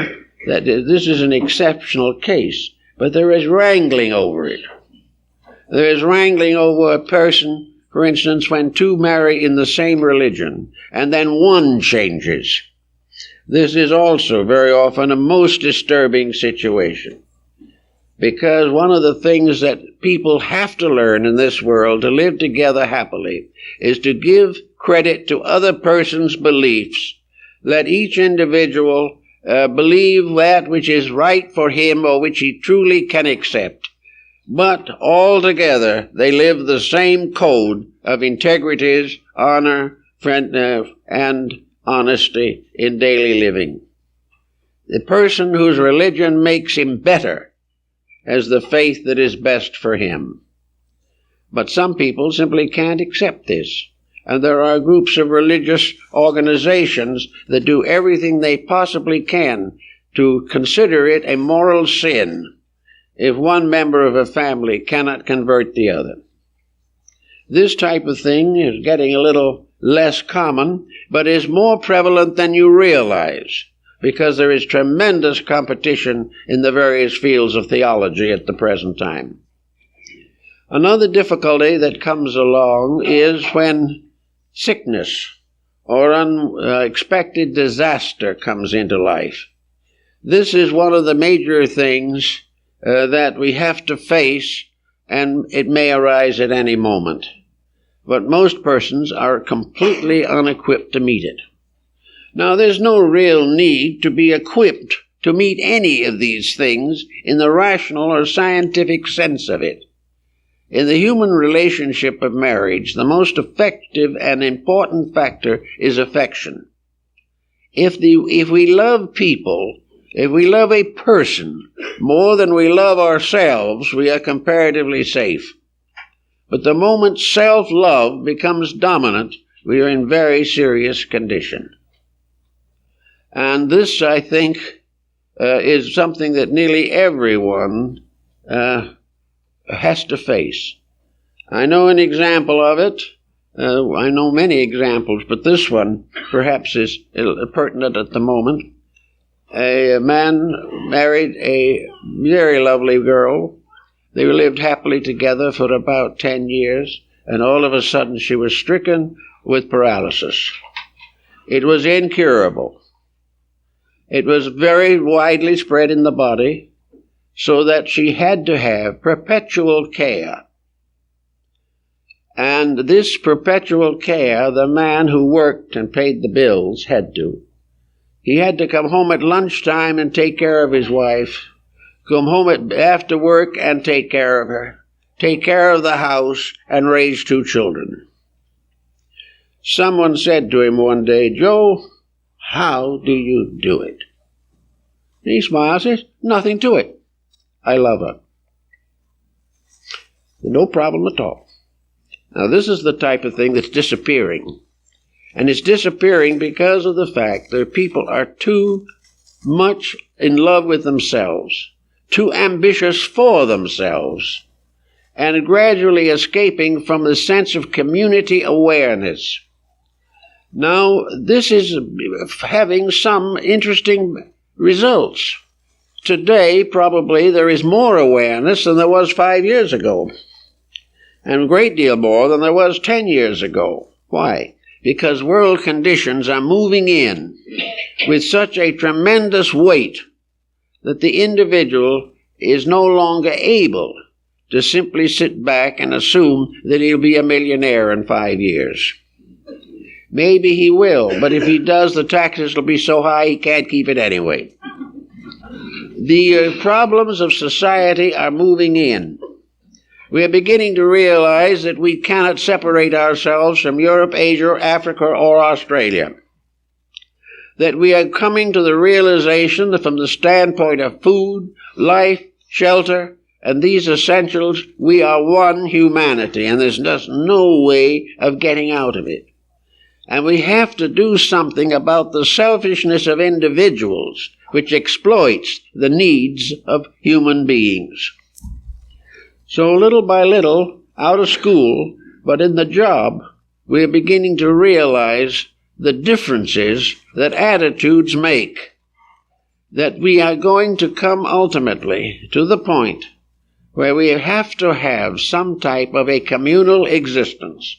that this is an exceptional case, but there is wrangling over it. There is wrangling over a person, for instance, when two marry in the same religion, and then one changes. This is also very often a most disturbing situation, because one of the things that people have to learn in this world to live together happily is to give credit to other persons' beliefs. Let each individual believe that which is right for him or which he truly can accept. But altogether, they live the same code of integrities, honor, and honesty in daily living. The person whose religion makes him better has the faith that is best for him. But some people simply can't accept this. And there are groups of religious organizations that do everything they possibly can to consider it a moral sin if one member of a family cannot convert the other. This type of thing is getting a little less common, but is more prevalent than you realize, because there is tremendous competition in the various fields of theology at the present time. Another difficulty that comes along is when sickness or unexpected disaster comes into life. This is one of the major things that we have to face, and it may arise at any moment. But most persons are completely unequipped to meet it. Now, there's no real need to be equipped to meet any of these things in the rational or scientific sense of it. In the human relationship of marriage, the most effective and important factor is affection. If we love people, if we love a person more than we love ourselves, we are comparatively safe. But the moment self-love becomes dominant, we are in very serious condition. And this, I think, is something that nearly everyone has to face. I know an example of it. I know many examples, but this one perhaps is pertinent at the moment. A man married a very lovely girl. They lived happily together for about 10 years, and all of a sudden she was stricken with paralysis. It was incurable. It was very widely spread in the body, so that she had to have perpetual care. And this perpetual care, the man who worked and paid the bills had to. He had to come home at lunchtime and take care of his wife, come home after work and take care of her, take care of the house, and raise 2 children. Someone said to him one day, "Joe, how do you do it?" He smiles and says, "Nothing to it. I love her. No problem at all." Now this is the type of thing that's disappearing. And it's disappearing because of the fact that people are too much in love with themselves, too ambitious for themselves, and gradually escaping from the sense of community awareness. Now, this is having some interesting results. Today, probably, there is more awareness than there was 5 years ago, and a great deal more than there was 10 years ago. Why? Because world conditions are moving in with such a tremendous weight that the individual is no longer able to simply sit back and assume that he'll be a millionaire in 5 years. Maybe he will, but if he does, the taxes will be so high he can't keep it anyway. The problems of society are moving in. We are beginning to realize that we cannot separate ourselves from Europe, Asia, Africa, or Australia. That we are coming to the realization that from the standpoint of food, life, shelter, and these essentials, we are one humanity, and there's just no way of getting out of it. And we have to do something about the selfishness of individuals, which exploits the needs of human beings. So little by little, out of school, but in the job, we are beginning to realize the differences that attitudes make. That we are going to come ultimately to the point where we have to have some type of a communal existence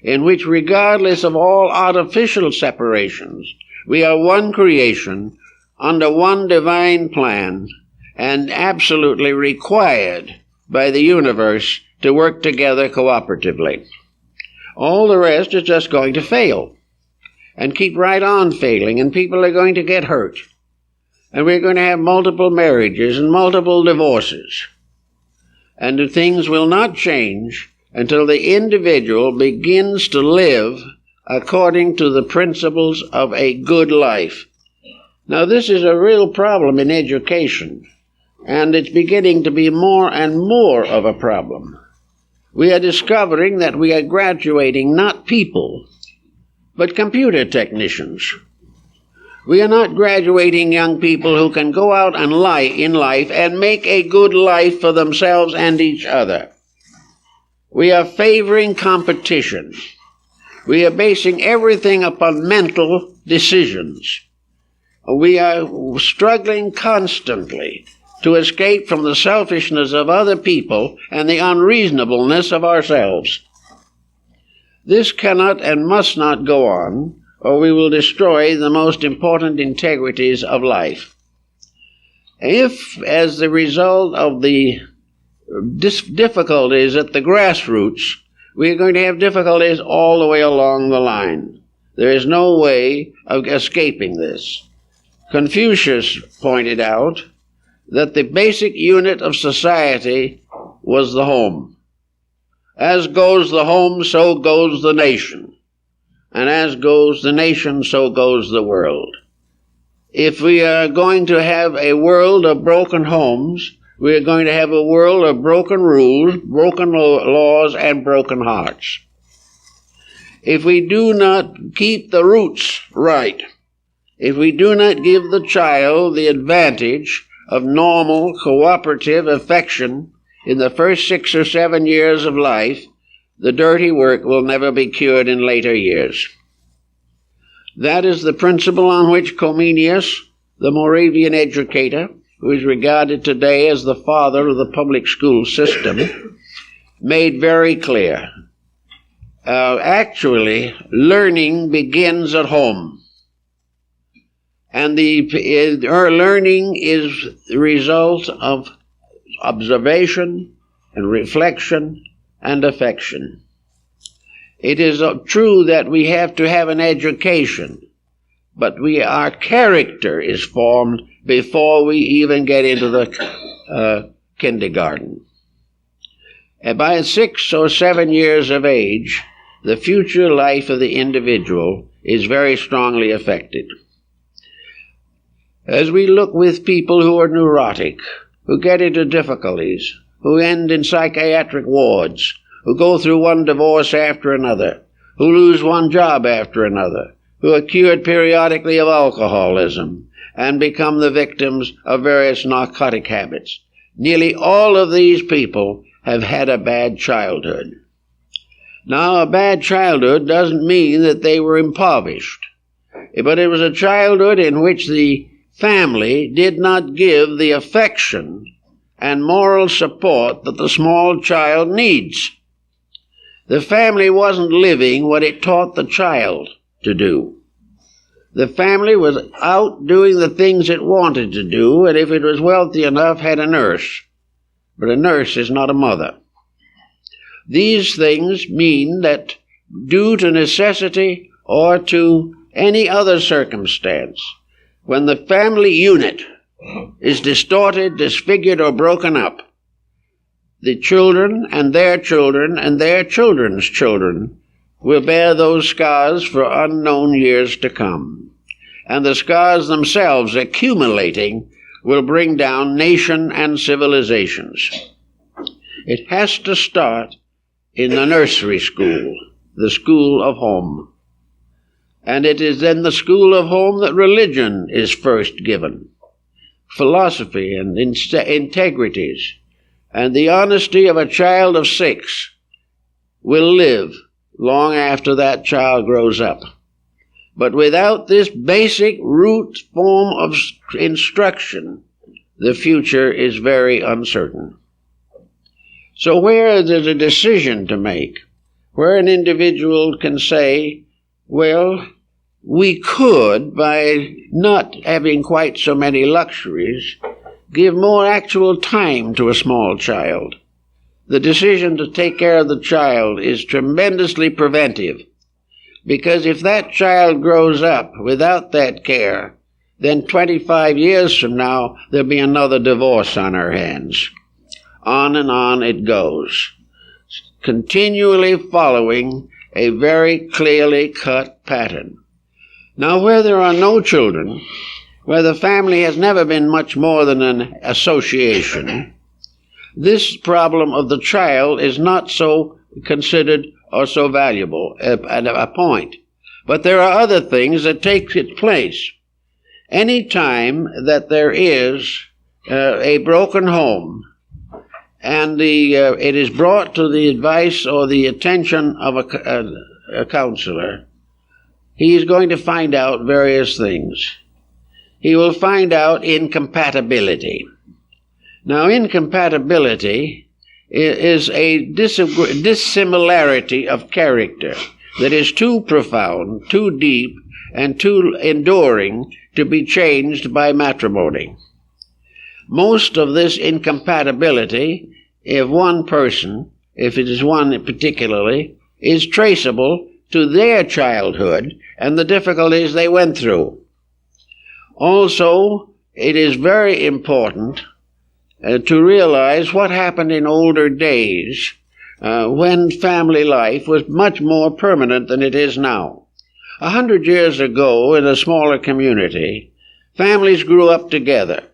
in which, regardless of all artificial separations, we are one creation under one divine plan and absolutely required by the universe to work together cooperatively. All the rest is just going to fail and keep right on failing, and people are going to get hurt. And we're going to have multiple marriages and multiple divorces. And things will not change until the individual begins to live according to the principles of a good life. Now, this is a real problem in education, and it's beginning to be more and more of a problem. We are discovering that we are graduating not people, but computer technicians. We are not graduating young people who can go out and in life and make a good life for themselves and each other. We are favoring competition. We are basing everything upon mental decisions. We are struggling constantly to escape from the selfishness of other people and the unreasonableness of ourselves. This cannot and must not go on, or we will destroy the most important integrities of life. If, as the result of the difficulties at the grassroots, we are going to have difficulties all the way along the line. There is no way of escaping this. Confucius pointed out that the basic unit of society was the home. As goes the home, so goes the nation. And as goes the nation, so goes the world. If we are going to have a world of broken homes, we are going to have a world of broken rules, broken laws, and broken hearts. If we do not keep the roots right, if we do not give the child the advantage of normal, cooperative affection in the first 6 or 7 years of life, the dirty work will never be cured in later years. That is the principle on which Comenius, the Moravian educator, who is regarded today as the father of the public school system, made very clear. Actually, learning begins at home. And our learning is the result of observation and reflection and affection. It is true that we have to have an education, but our character is formed before we even get into the kindergarten. And by 6 or 7 years of age, the future life of the individual is very strongly affected. As we look with people who are neurotic, who get into difficulties, who end in psychiatric wards, who go through one divorce after another, who lose one job after another, who are cured periodically of alcoholism and become the victims of various narcotic habits. Nearly all of these people have had a bad childhood. Now, a bad childhood doesn't mean that they were impoverished, but it was a childhood in which the family did not give the affection and moral support that the small child needs. The family wasn't living what it taught the child to do. The family was out doing the things it wanted to do, and if it was wealthy enough, had a nurse. But a nurse is not a mother. These things mean that due to necessity or to any other circumstance, when the family unit is distorted, disfigured, or broken up, the children and their children and their children's children will bear those scars for unknown years to come. And the scars themselves, accumulating, will bring down nation and civilizations. It has to start in the nursery school, the school of home. And it is in the school of home that religion is first given. Philosophy and integrities and the honesty of a child of 6 will live long after that child grows up. But without this basic root form of instruction, the future is very uncertain. So where there's a decision to make, where an individual can say, well, we could, by not having quite so many luxuries, give more actual time to a small child. The decision to take care of the child is tremendously preventive, because if that child grows up without that care, then 25 years from now, there'll be another divorce on our hands. On and on it goes, continually following a very clearly cut pattern. Now, where there are no children, where the family has never been much more than an association, this problem of the child is not so considered or so valuable at a point. But there are other things that take its place. Any time that there is a broken home, and it is brought to the advice or the attention of a counselor, he is going to find out various things. He will find out incompatibility. Now, incompatibility is a dissimilarity of character that is too profound, too deep, and too enduring to be changed by matrimony. Most of this incompatibility, if one person, if it is one particularly, is traceable to their childhood and the difficulties they went through. Also, it is very important to realize what happened in older days when family life was much more permanent than it is now. 100 years ago, in a smaller community, families grew up together.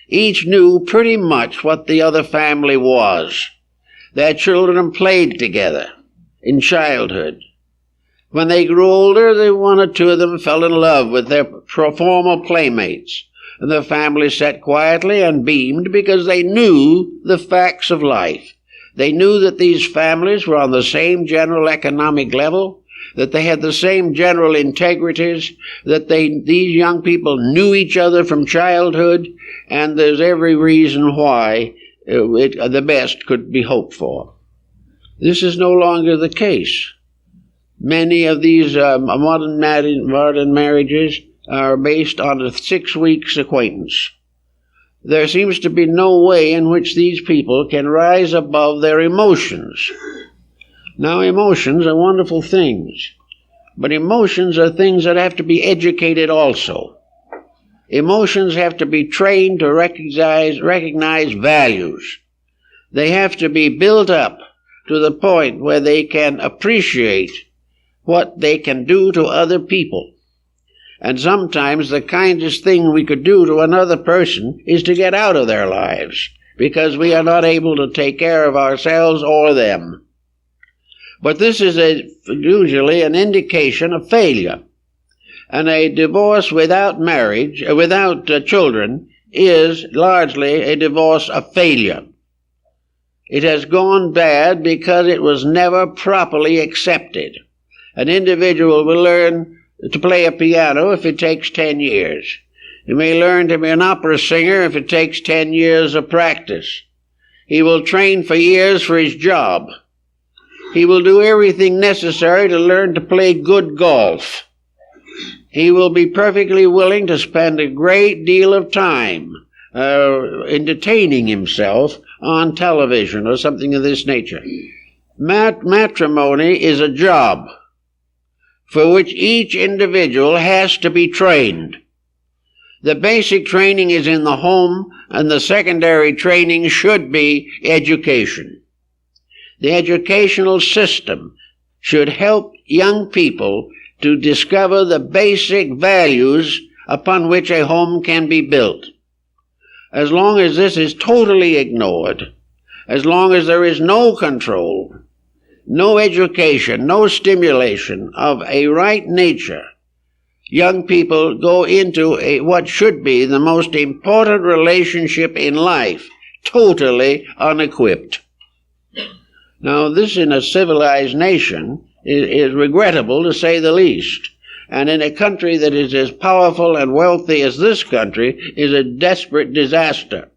Each knew pretty much what the other family was. Their children played together in childhood. When they grew older, one or two of them fell in love with their former playmates. And the family sat quietly and beamed because they knew the facts of life. They knew that these families were on the same general economic level, that they had the same general integrities, that these young people knew each other from childhood, and there's every reason why the best could be hoped for. This is no longer the case. Many of these modern marriages are based on a 6 weeks acquaintance. There seems to be no way in which these people can rise above their emotions. Now, emotions are wonderful things, but emotions are things that have to be educated also. Emotions have to be trained to recognize values. They have to be built up to the point where they can appreciate what they can do to other people. And sometimes the kindest thing we could do to another person is to get out of their lives, because we are not able to take care of ourselves or them. But this is usually an indication of failure. And a divorce without marriage, without children, is largely a divorce of failure. It has gone bad because it was never properly accepted. An individual will learn to play a piano if it takes 10 years. He may learn to be an opera singer if it takes 10 years of practice. He will train for years for his job. He will do everything necessary to learn to play good golf. He will be perfectly willing to spend a great deal of time entertaining himself on television or something of this nature. Matrimony is a job for which each individual has to be trained. The basic training is in the home, and the secondary training should be education. The educational system should help young people to discover the basic values upon which a home can be built. As long as this is totally ignored, as long as there is no control, no education, no stimulation of a right nature, young people go into what should be the most important relationship in life, totally unequipped. Now, this in a civilized nation is regrettable, to say the least. And in a country that is as powerful and wealthy as this country is a desperate disaster.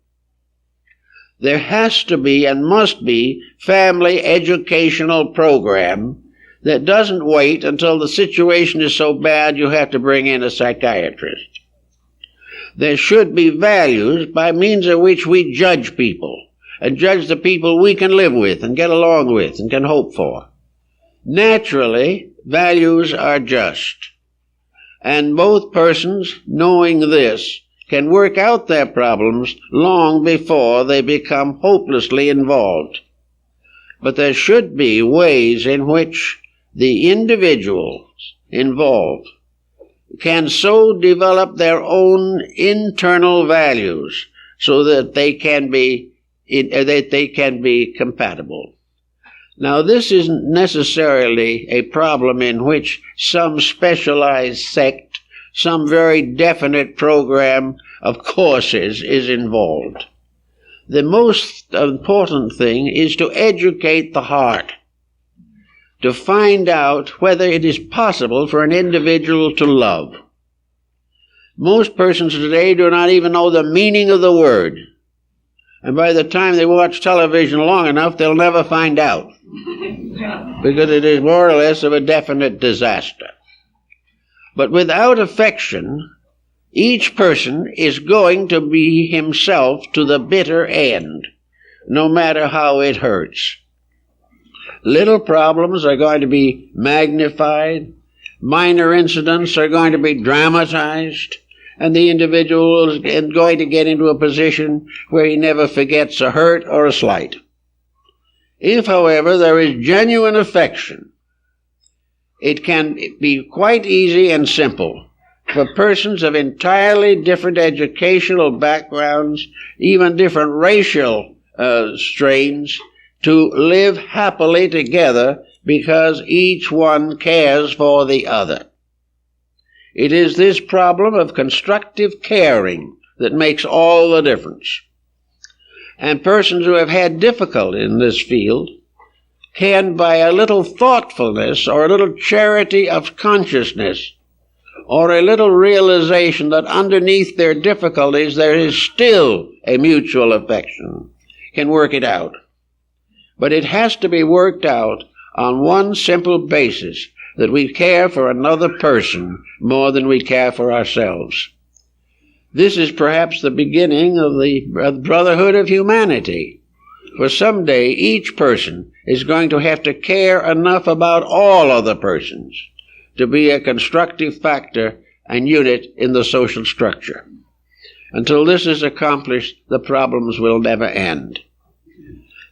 There has to be and must be family educational program that doesn't wait until the situation is so bad you have to bring in a psychiatrist. There should be values by means of which we judge people, and judge the people we can live with and get along with and can hope for. Naturally, values are just. And both persons, knowing this, can work out their problems long before they become hopelessly involved. But there should be ways in which the individuals involved can so develop their own internal values so that they can be compatible. Now, this isn't necessarily a problem in which some specialized sect, some very definite program of courses is involved. The most important thing is to educate the heart, to find out whether it is possible for an individual to love. Most persons today do not even know the meaning of the word. And by the time they watch television long enough, they'll never find out. Because it is more or less of a definite disaster. But without affection, each person is going to be himself to the bitter end, no matter how it hurts. Little problems are going to be magnified, minor incidents are going to be dramatized, and the individual is going to get into a position where he never forgets a hurt or a slight. If, however, there is genuine affection, it can be quite easy and simple for persons of entirely different educational backgrounds, even different racial strains, to live happily together because each one cares for the other. It is this problem of constructive caring that makes all the difference. And persons who have had difficulty in this field can, by a little thoughtfulness or a little charity of consciousness or a little realization that underneath their difficulties there is still a mutual affection, can work it out. But it has to be worked out on one simple basis, that we care for another person more than we care for ourselves. This is perhaps the beginning of the brotherhood of humanity. For someday each person is going to have to care enough about all other persons to be a constructive factor and unit in the social structure. Until this is accomplished, the problems will never end.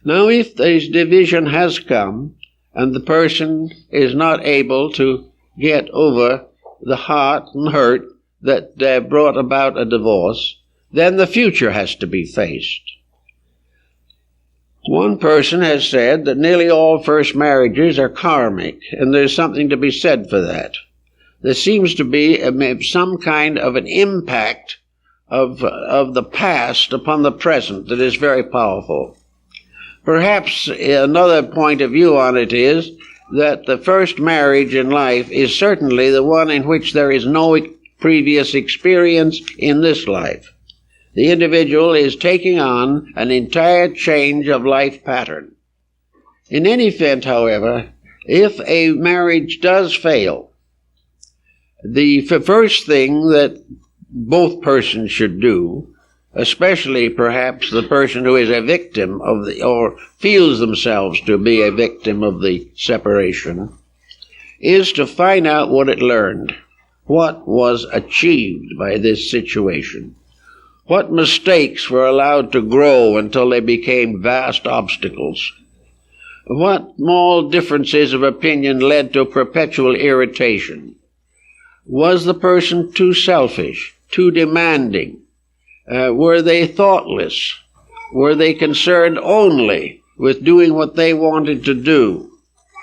Now, if this division has come, and the person is not able to get over the heart and hurt that brought about a divorce, then the future has to be faced. One person has said that nearly all first marriages are karmic, and there's something to be said for that. There seems to be some kind of an impact of the past upon the present that is very powerful. Perhaps another point of view on it is that the first marriage in life is certainly the one in which there is no previous experience in this life. The individual is taking on an entire change of life pattern. In any event, however, if a marriage does fail, the first thing that both persons should do, especially perhaps the person who is a victim of or feels themselves to be a victim of the separation, is to find out what it learned, what was achieved by this situation, what mistakes were allowed to grow until they became vast obstacles, what small differences of opinion led to perpetual irritation. Was the person too selfish, too demanding? Were they thoughtless? Were they concerned only with doing what they wanted to do,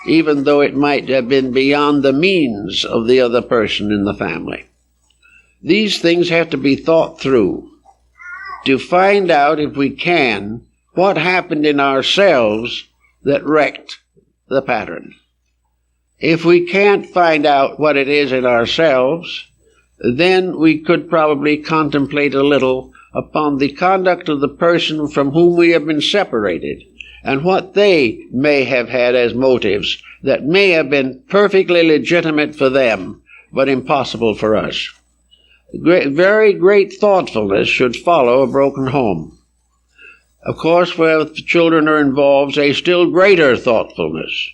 even though it might have been beyond the means of the other person in the family? These things have to be thought through to find out, if we can, what happened in ourselves that wrecked the pattern. If we can't find out what it is in ourselves, then we could probably contemplate a little upon the conduct of the person from whom we have been separated, and what they may have had as motives that may have been perfectly legitimate for them, but impossible for us. Very great thoughtfulness should follow a broken home. Of course, where the children are involved, a still greater thoughtfulness.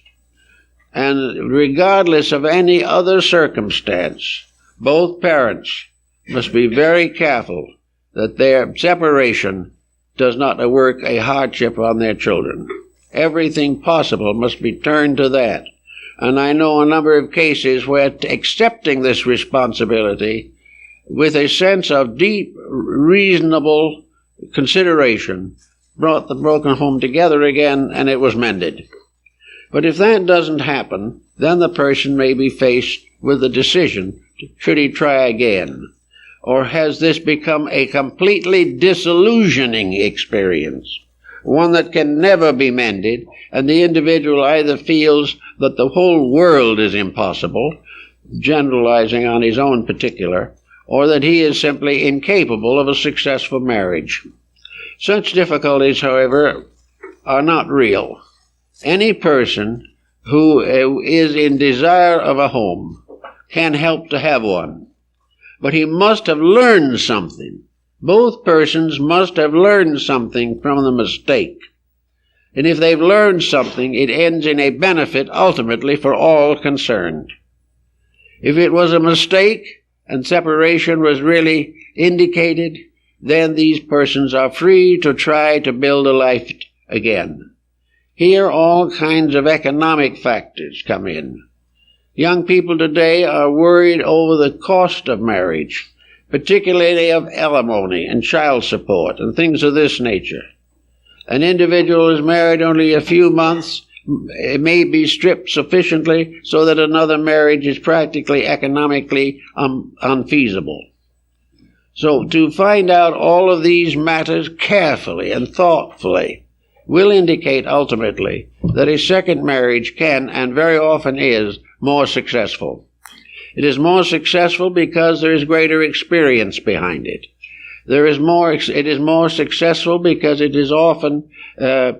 And regardless of any other circumstance, both parents must be very careful that their separation does not work a hardship on their children. Everything possible must be turned to that. And I know a number of cases where accepting this responsibility with a sense of deep, reasonable consideration brought the broken home together again, and it was mended. But if that doesn't happen, then the person may be faced with the decision, should he try again? Or has this become a completely disillusioning experience, one that can never be mended, and the individual either feels that the whole world is impossible, generalizing on his own particular, or that he is simply incapable of a successful marriage. Such difficulties, however, are not real. Any person who is in desire of a home can help to have one. But he must have learned something. Both persons must have learned something from the mistake. And if they've learned something, it ends in a benefit ultimately for all concerned. If it was a mistake and separation was really indicated, then these persons are free to try to build a life again. Here all kinds of economic factors come in. Young people today are worried over the cost of marriage, particularly of alimony and child support and things of this nature. An individual is married only a few months, it may be stripped sufficiently so that another marriage is practically economically unfeasible. So to find out all of these matters carefully and thoughtfully will indicate ultimately that a second marriage can, and very often is, more successful. It is more successful because there is greater experience behind it. It is more successful because it is often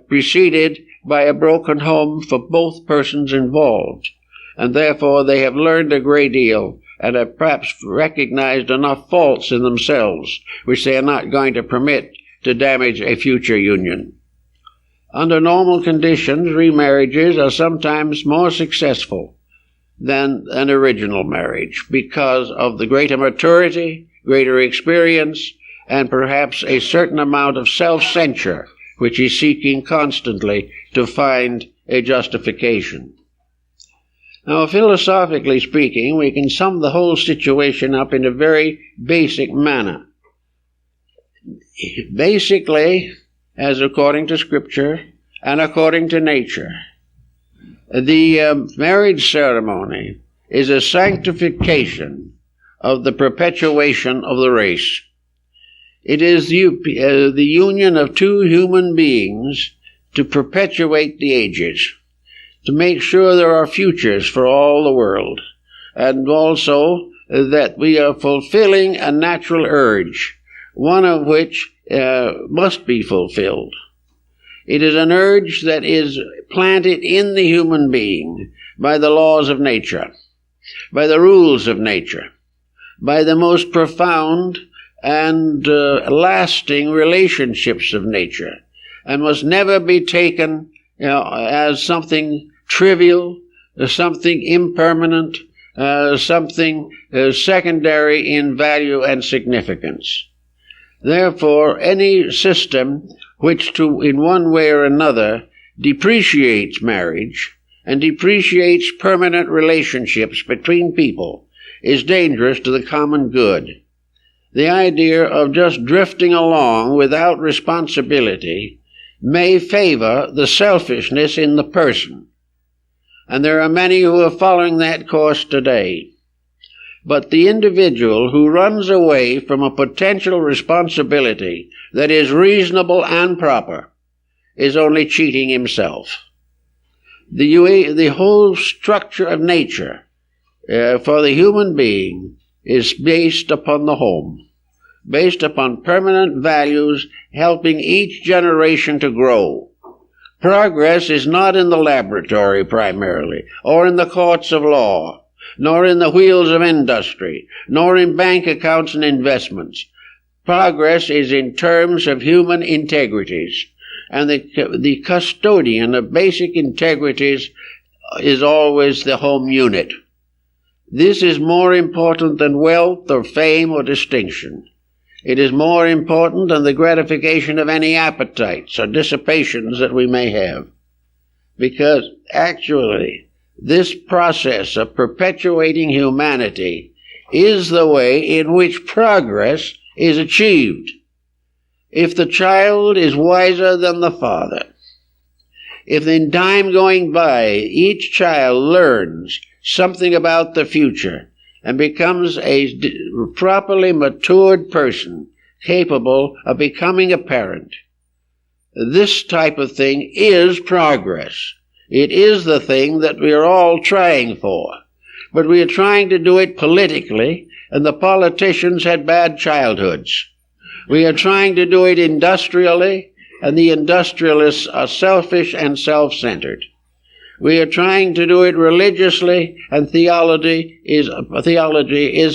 preceded by a broken home for both persons involved, and therefore they have learned a great deal and have perhaps recognized enough faults in themselves which they are not going to permit to damage a future union. Under normal conditions, remarriages are sometimes more successful than an original marriage because of the greater maturity, greater experience, and perhaps a certain amount of self-censure which is seeking constantly to find a justification. Now, philosophically speaking, we can sum the whole situation up in a very basic manner. Basically, as according to Scripture and according to nature, the marriage ceremony is a sanctification of the perpetuation of the race. It is the union of two human beings to perpetuate the ages, to make sure there are futures for all the world, and also that we are fulfilling a natural urge, one of which must be fulfilled. It is an urge that is planted in the human being by the laws of nature, by the rules of nature, by the most profound and lasting relationships of nature, and must never be taken as something trivial, something impermanent, something secondary in value and significance. Therefore, any system which in one way or another depreciates marriage and depreciates permanent relationships between people is dangerous to the common good. The idea of just drifting along without responsibility may favor the selfishness in the person, and there are many who are following that course today. But the individual who runs away from a potential responsibility that is reasonable and proper is only cheating himself. The whole structure of nature for the human being is based upon the home, based upon permanent values helping each generation to grow. Progress is not in the laboratory primarily, or in the courts of law, nor in the wheels of industry, nor in bank accounts and investments. Progress is in terms of human integrities, and the custodian of basic integrities is always the home unit. This is more important than wealth or fame or distinction. It is more important than the gratification of any appetites or dissipations that we may have. Because actually, this process of perpetuating humanity is the way in which progress is achieved. If the child is wiser than the father, if in time going by each child learns something about the future and becomes a properly matured person capable of becoming a parent, this type of thing is progress. It is the thing that we are all trying for. But we are trying to do it politically, and the politicians had bad childhoods. We are trying to do it industrially, and the industrialists are selfish and self-centered. We are trying to do it religiously, and theology is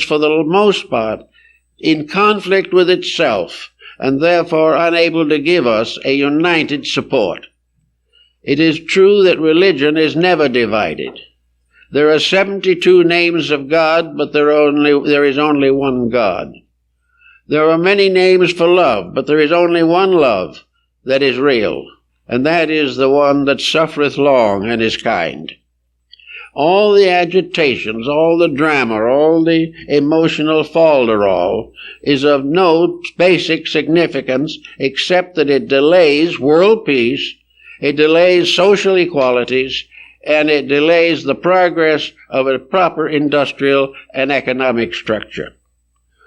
for the most part in conflict with itself, and therefore unable to give us a united support. It is true that religion is never divided. There are 72 names of God, but there is only one God. There are many names for love, but there is only one love that is real, and that is the one that suffereth long and is kind. All the agitations, all the drama, all the emotional falderall is of no basic significance except that it delays world peace, it delays social equalities, and it delays the progress of a proper industrial and economic structure.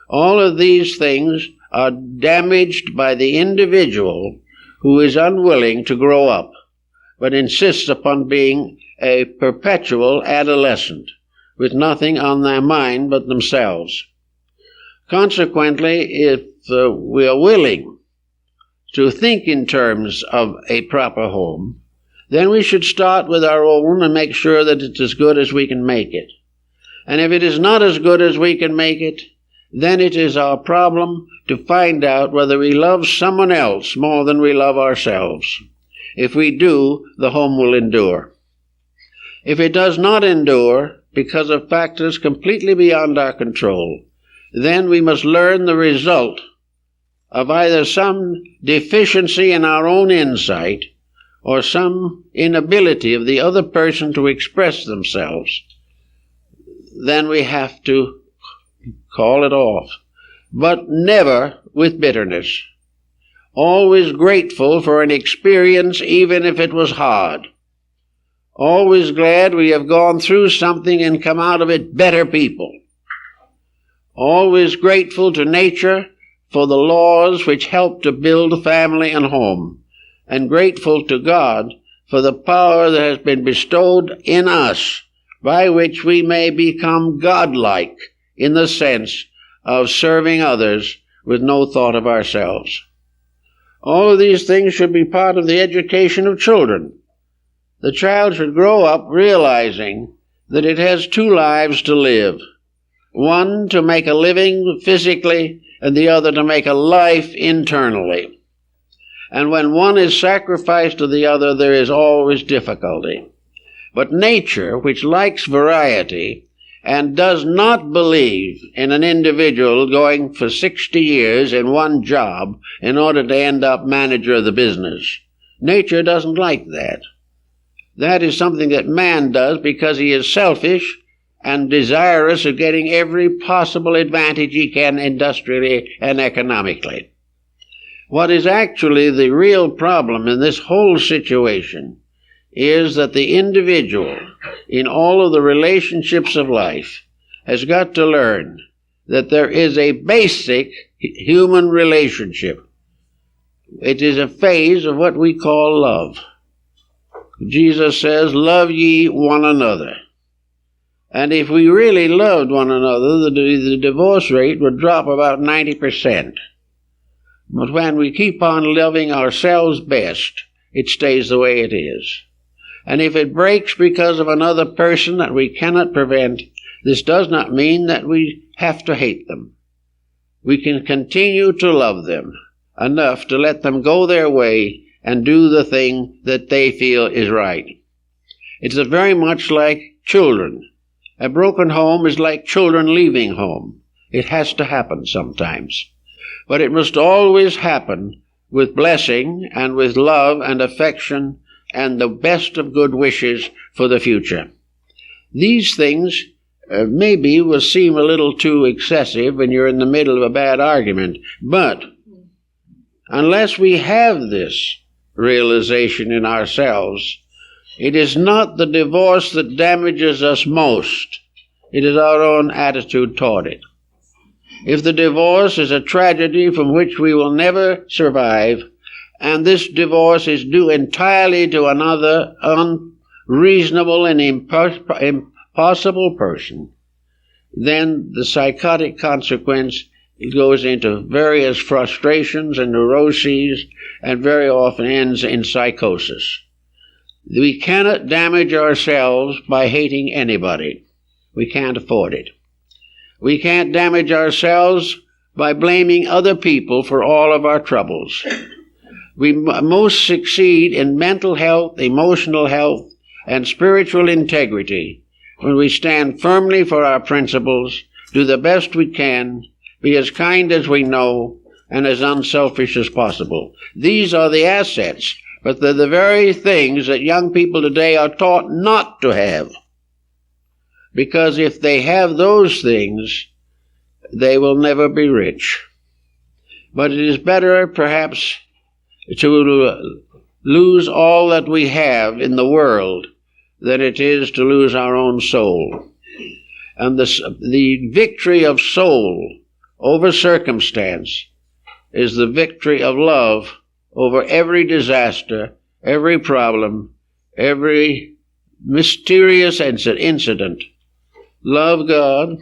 All of these things are damaged by the individual who is unwilling to grow up, but insists upon being a perpetual adolescent, with nothing on their mind but themselves. Consequently, if we are willing to think in terms of a proper home, then we should start with our own and make sure that it's as good as we can make it. And if it is not as good as we can make it, then it is our problem to find out whether we love someone else more than we love ourselves. If we do, the home will endure. If it does not endure, because of factors completely beyond our control, then we must learn the result of either some deficiency in our own insight or some inability of the other person to express themselves. Then we have to call it off, but never with bitterness. Always grateful for an experience, even if it was hard. Always glad we have gone through something and come out of it better people. Always grateful to nature for the laws which help to build family and home, and grateful to God for the power that has been bestowed in us, by which we may become godlike in the sense of serving others with no thought of ourselves. All of these things should be part of the education of children. The child should grow up realizing that it has two lives to live, one to make a living physically and the other to make a life internally. And when one is sacrificed to the other, there is always difficulty. But nature, which likes variety and does not believe in an individual going for 60 years in one job in order to end up manager of the business, nature doesn't like that. That is something that man does because he is selfish and desirous of getting every possible advantage he can industrially and economically. What is actually the real problem in this whole situation is that the individual, in all of the relationships of life, has got to learn that there is a basic human relationship. It is a phase of what we call love. Jesus says, "Love ye one another." And if we really loved one another, the divorce rate would drop about 90%. But when we keep on loving ourselves best, it stays the way it is. And if it breaks because of another person that we cannot prevent, this does not mean that we have to hate them. We can continue to love them enough to let them go their way and do the thing that they feel is right. It's very much like children. A broken home is like children leaving home. It has to happen sometimes. But it must always happen with blessing and with love and affection and the best of good wishes for the future. These things maybe will seem a little too excessive when you're in the middle of a bad argument, but unless we have this realization in ourselves, it is not the divorce that damages us most. It is our own attitude toward it. If the divorce is a tragedy from which we will never survive, and this divorce is due entirely to another unreasonable and impossible person, then the psychotic consequence goes into various frustrations and neuroses and very often ends in psychosis. We cannot damage ourselves by hating anybody. We can't afford it. We can't damage ourselves by blaming other people for all of our troubles. We most succeed in mental health, emotional health, and spiritual integrity when we stand firmly for our principles, do the best we can, be as kind as we know, and as unselfish as possible. These are the assets, but they're the very things that young people today are taught not to have. Because if they have those things, they will never be rich. But it is better, perhaps, to lose all that we have in the world than it is to lose our own soul. And the victory of soul over circumstance is the victory of love over every disaster, every problem, every mysterious incident. Love God,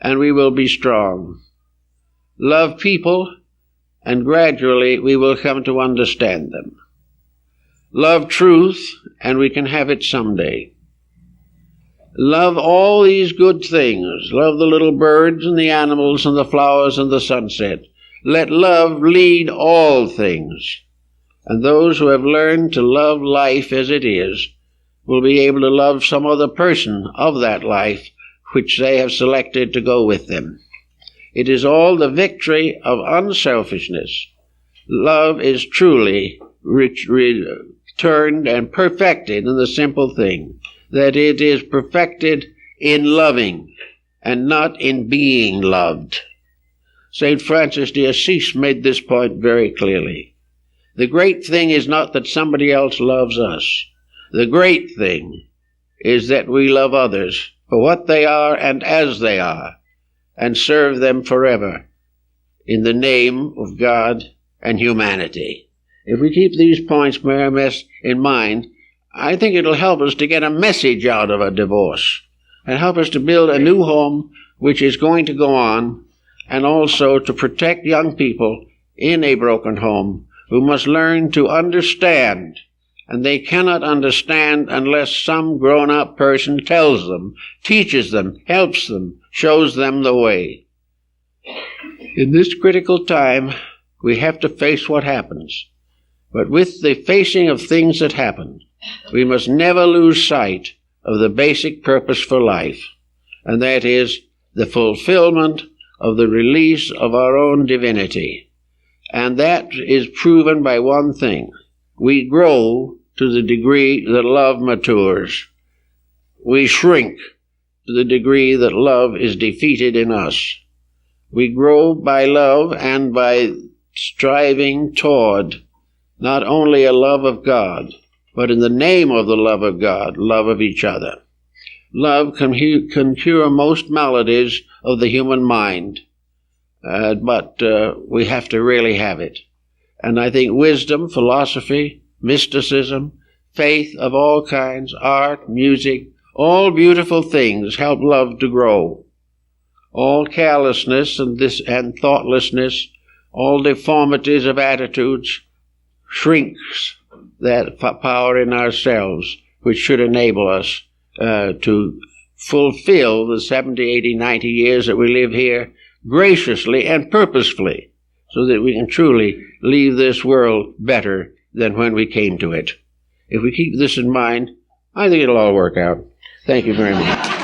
and we will be strong. Love people, and gradually we will come to understand them. Love truth, and we can have it someday. Love all these good things. Love the little birds and the animals and the flowers and the sunset. Let love lead all things. And those who have learned to love life as it is will be able to love some other person of that life which they have selected to go with them. It is all the victory of unselfishness. Love is truly turned and perfected in the simple thing, that it is perfected in loving and not in being loved. St. Francis de Assisi made this point very clearly. The great thing is not that somebody else loves us. The great thing is that we love others for what they are and as they are, and serve them forever in the name of God and humanity. If we keep these points more or less in mind, I think it'll help us to get a message out of a divorce and help us to build a new home which is going to go on, and also to protect young people in a broken home who must learn to understand. And they cannot understand unless some grown-up person tells them, teaches them, helps them, shows them the way. In this critical time, we have to face what happens. But with the facing of things that happen, we must never lose sight of the basic purpose for life, and that is the fulfillment of the release of our own divinity. And that is proven by one thing. We grow to the degree that love matures. We shrink to the degree that love is defeated in us. We grow by love and by striving toward not only a love of God, but in the name of the love of God, love of each other. Love can cure most maladies of the human mind, but we have to really have it. And I think wisdom, philosophy, mysticism, faith of all kinds, art, music, all beautiful things help love to grow. All carelessness and thoughtlessness, all deformities of attitudes, shrinks that power in ourselves which should enable us to fulfill the 70, 80, 90 years that we live here graciously and purposefully, so that we can truly leave this world better than when we came to it. If we keep this in mind, I think it'll all work out. Thank you very much.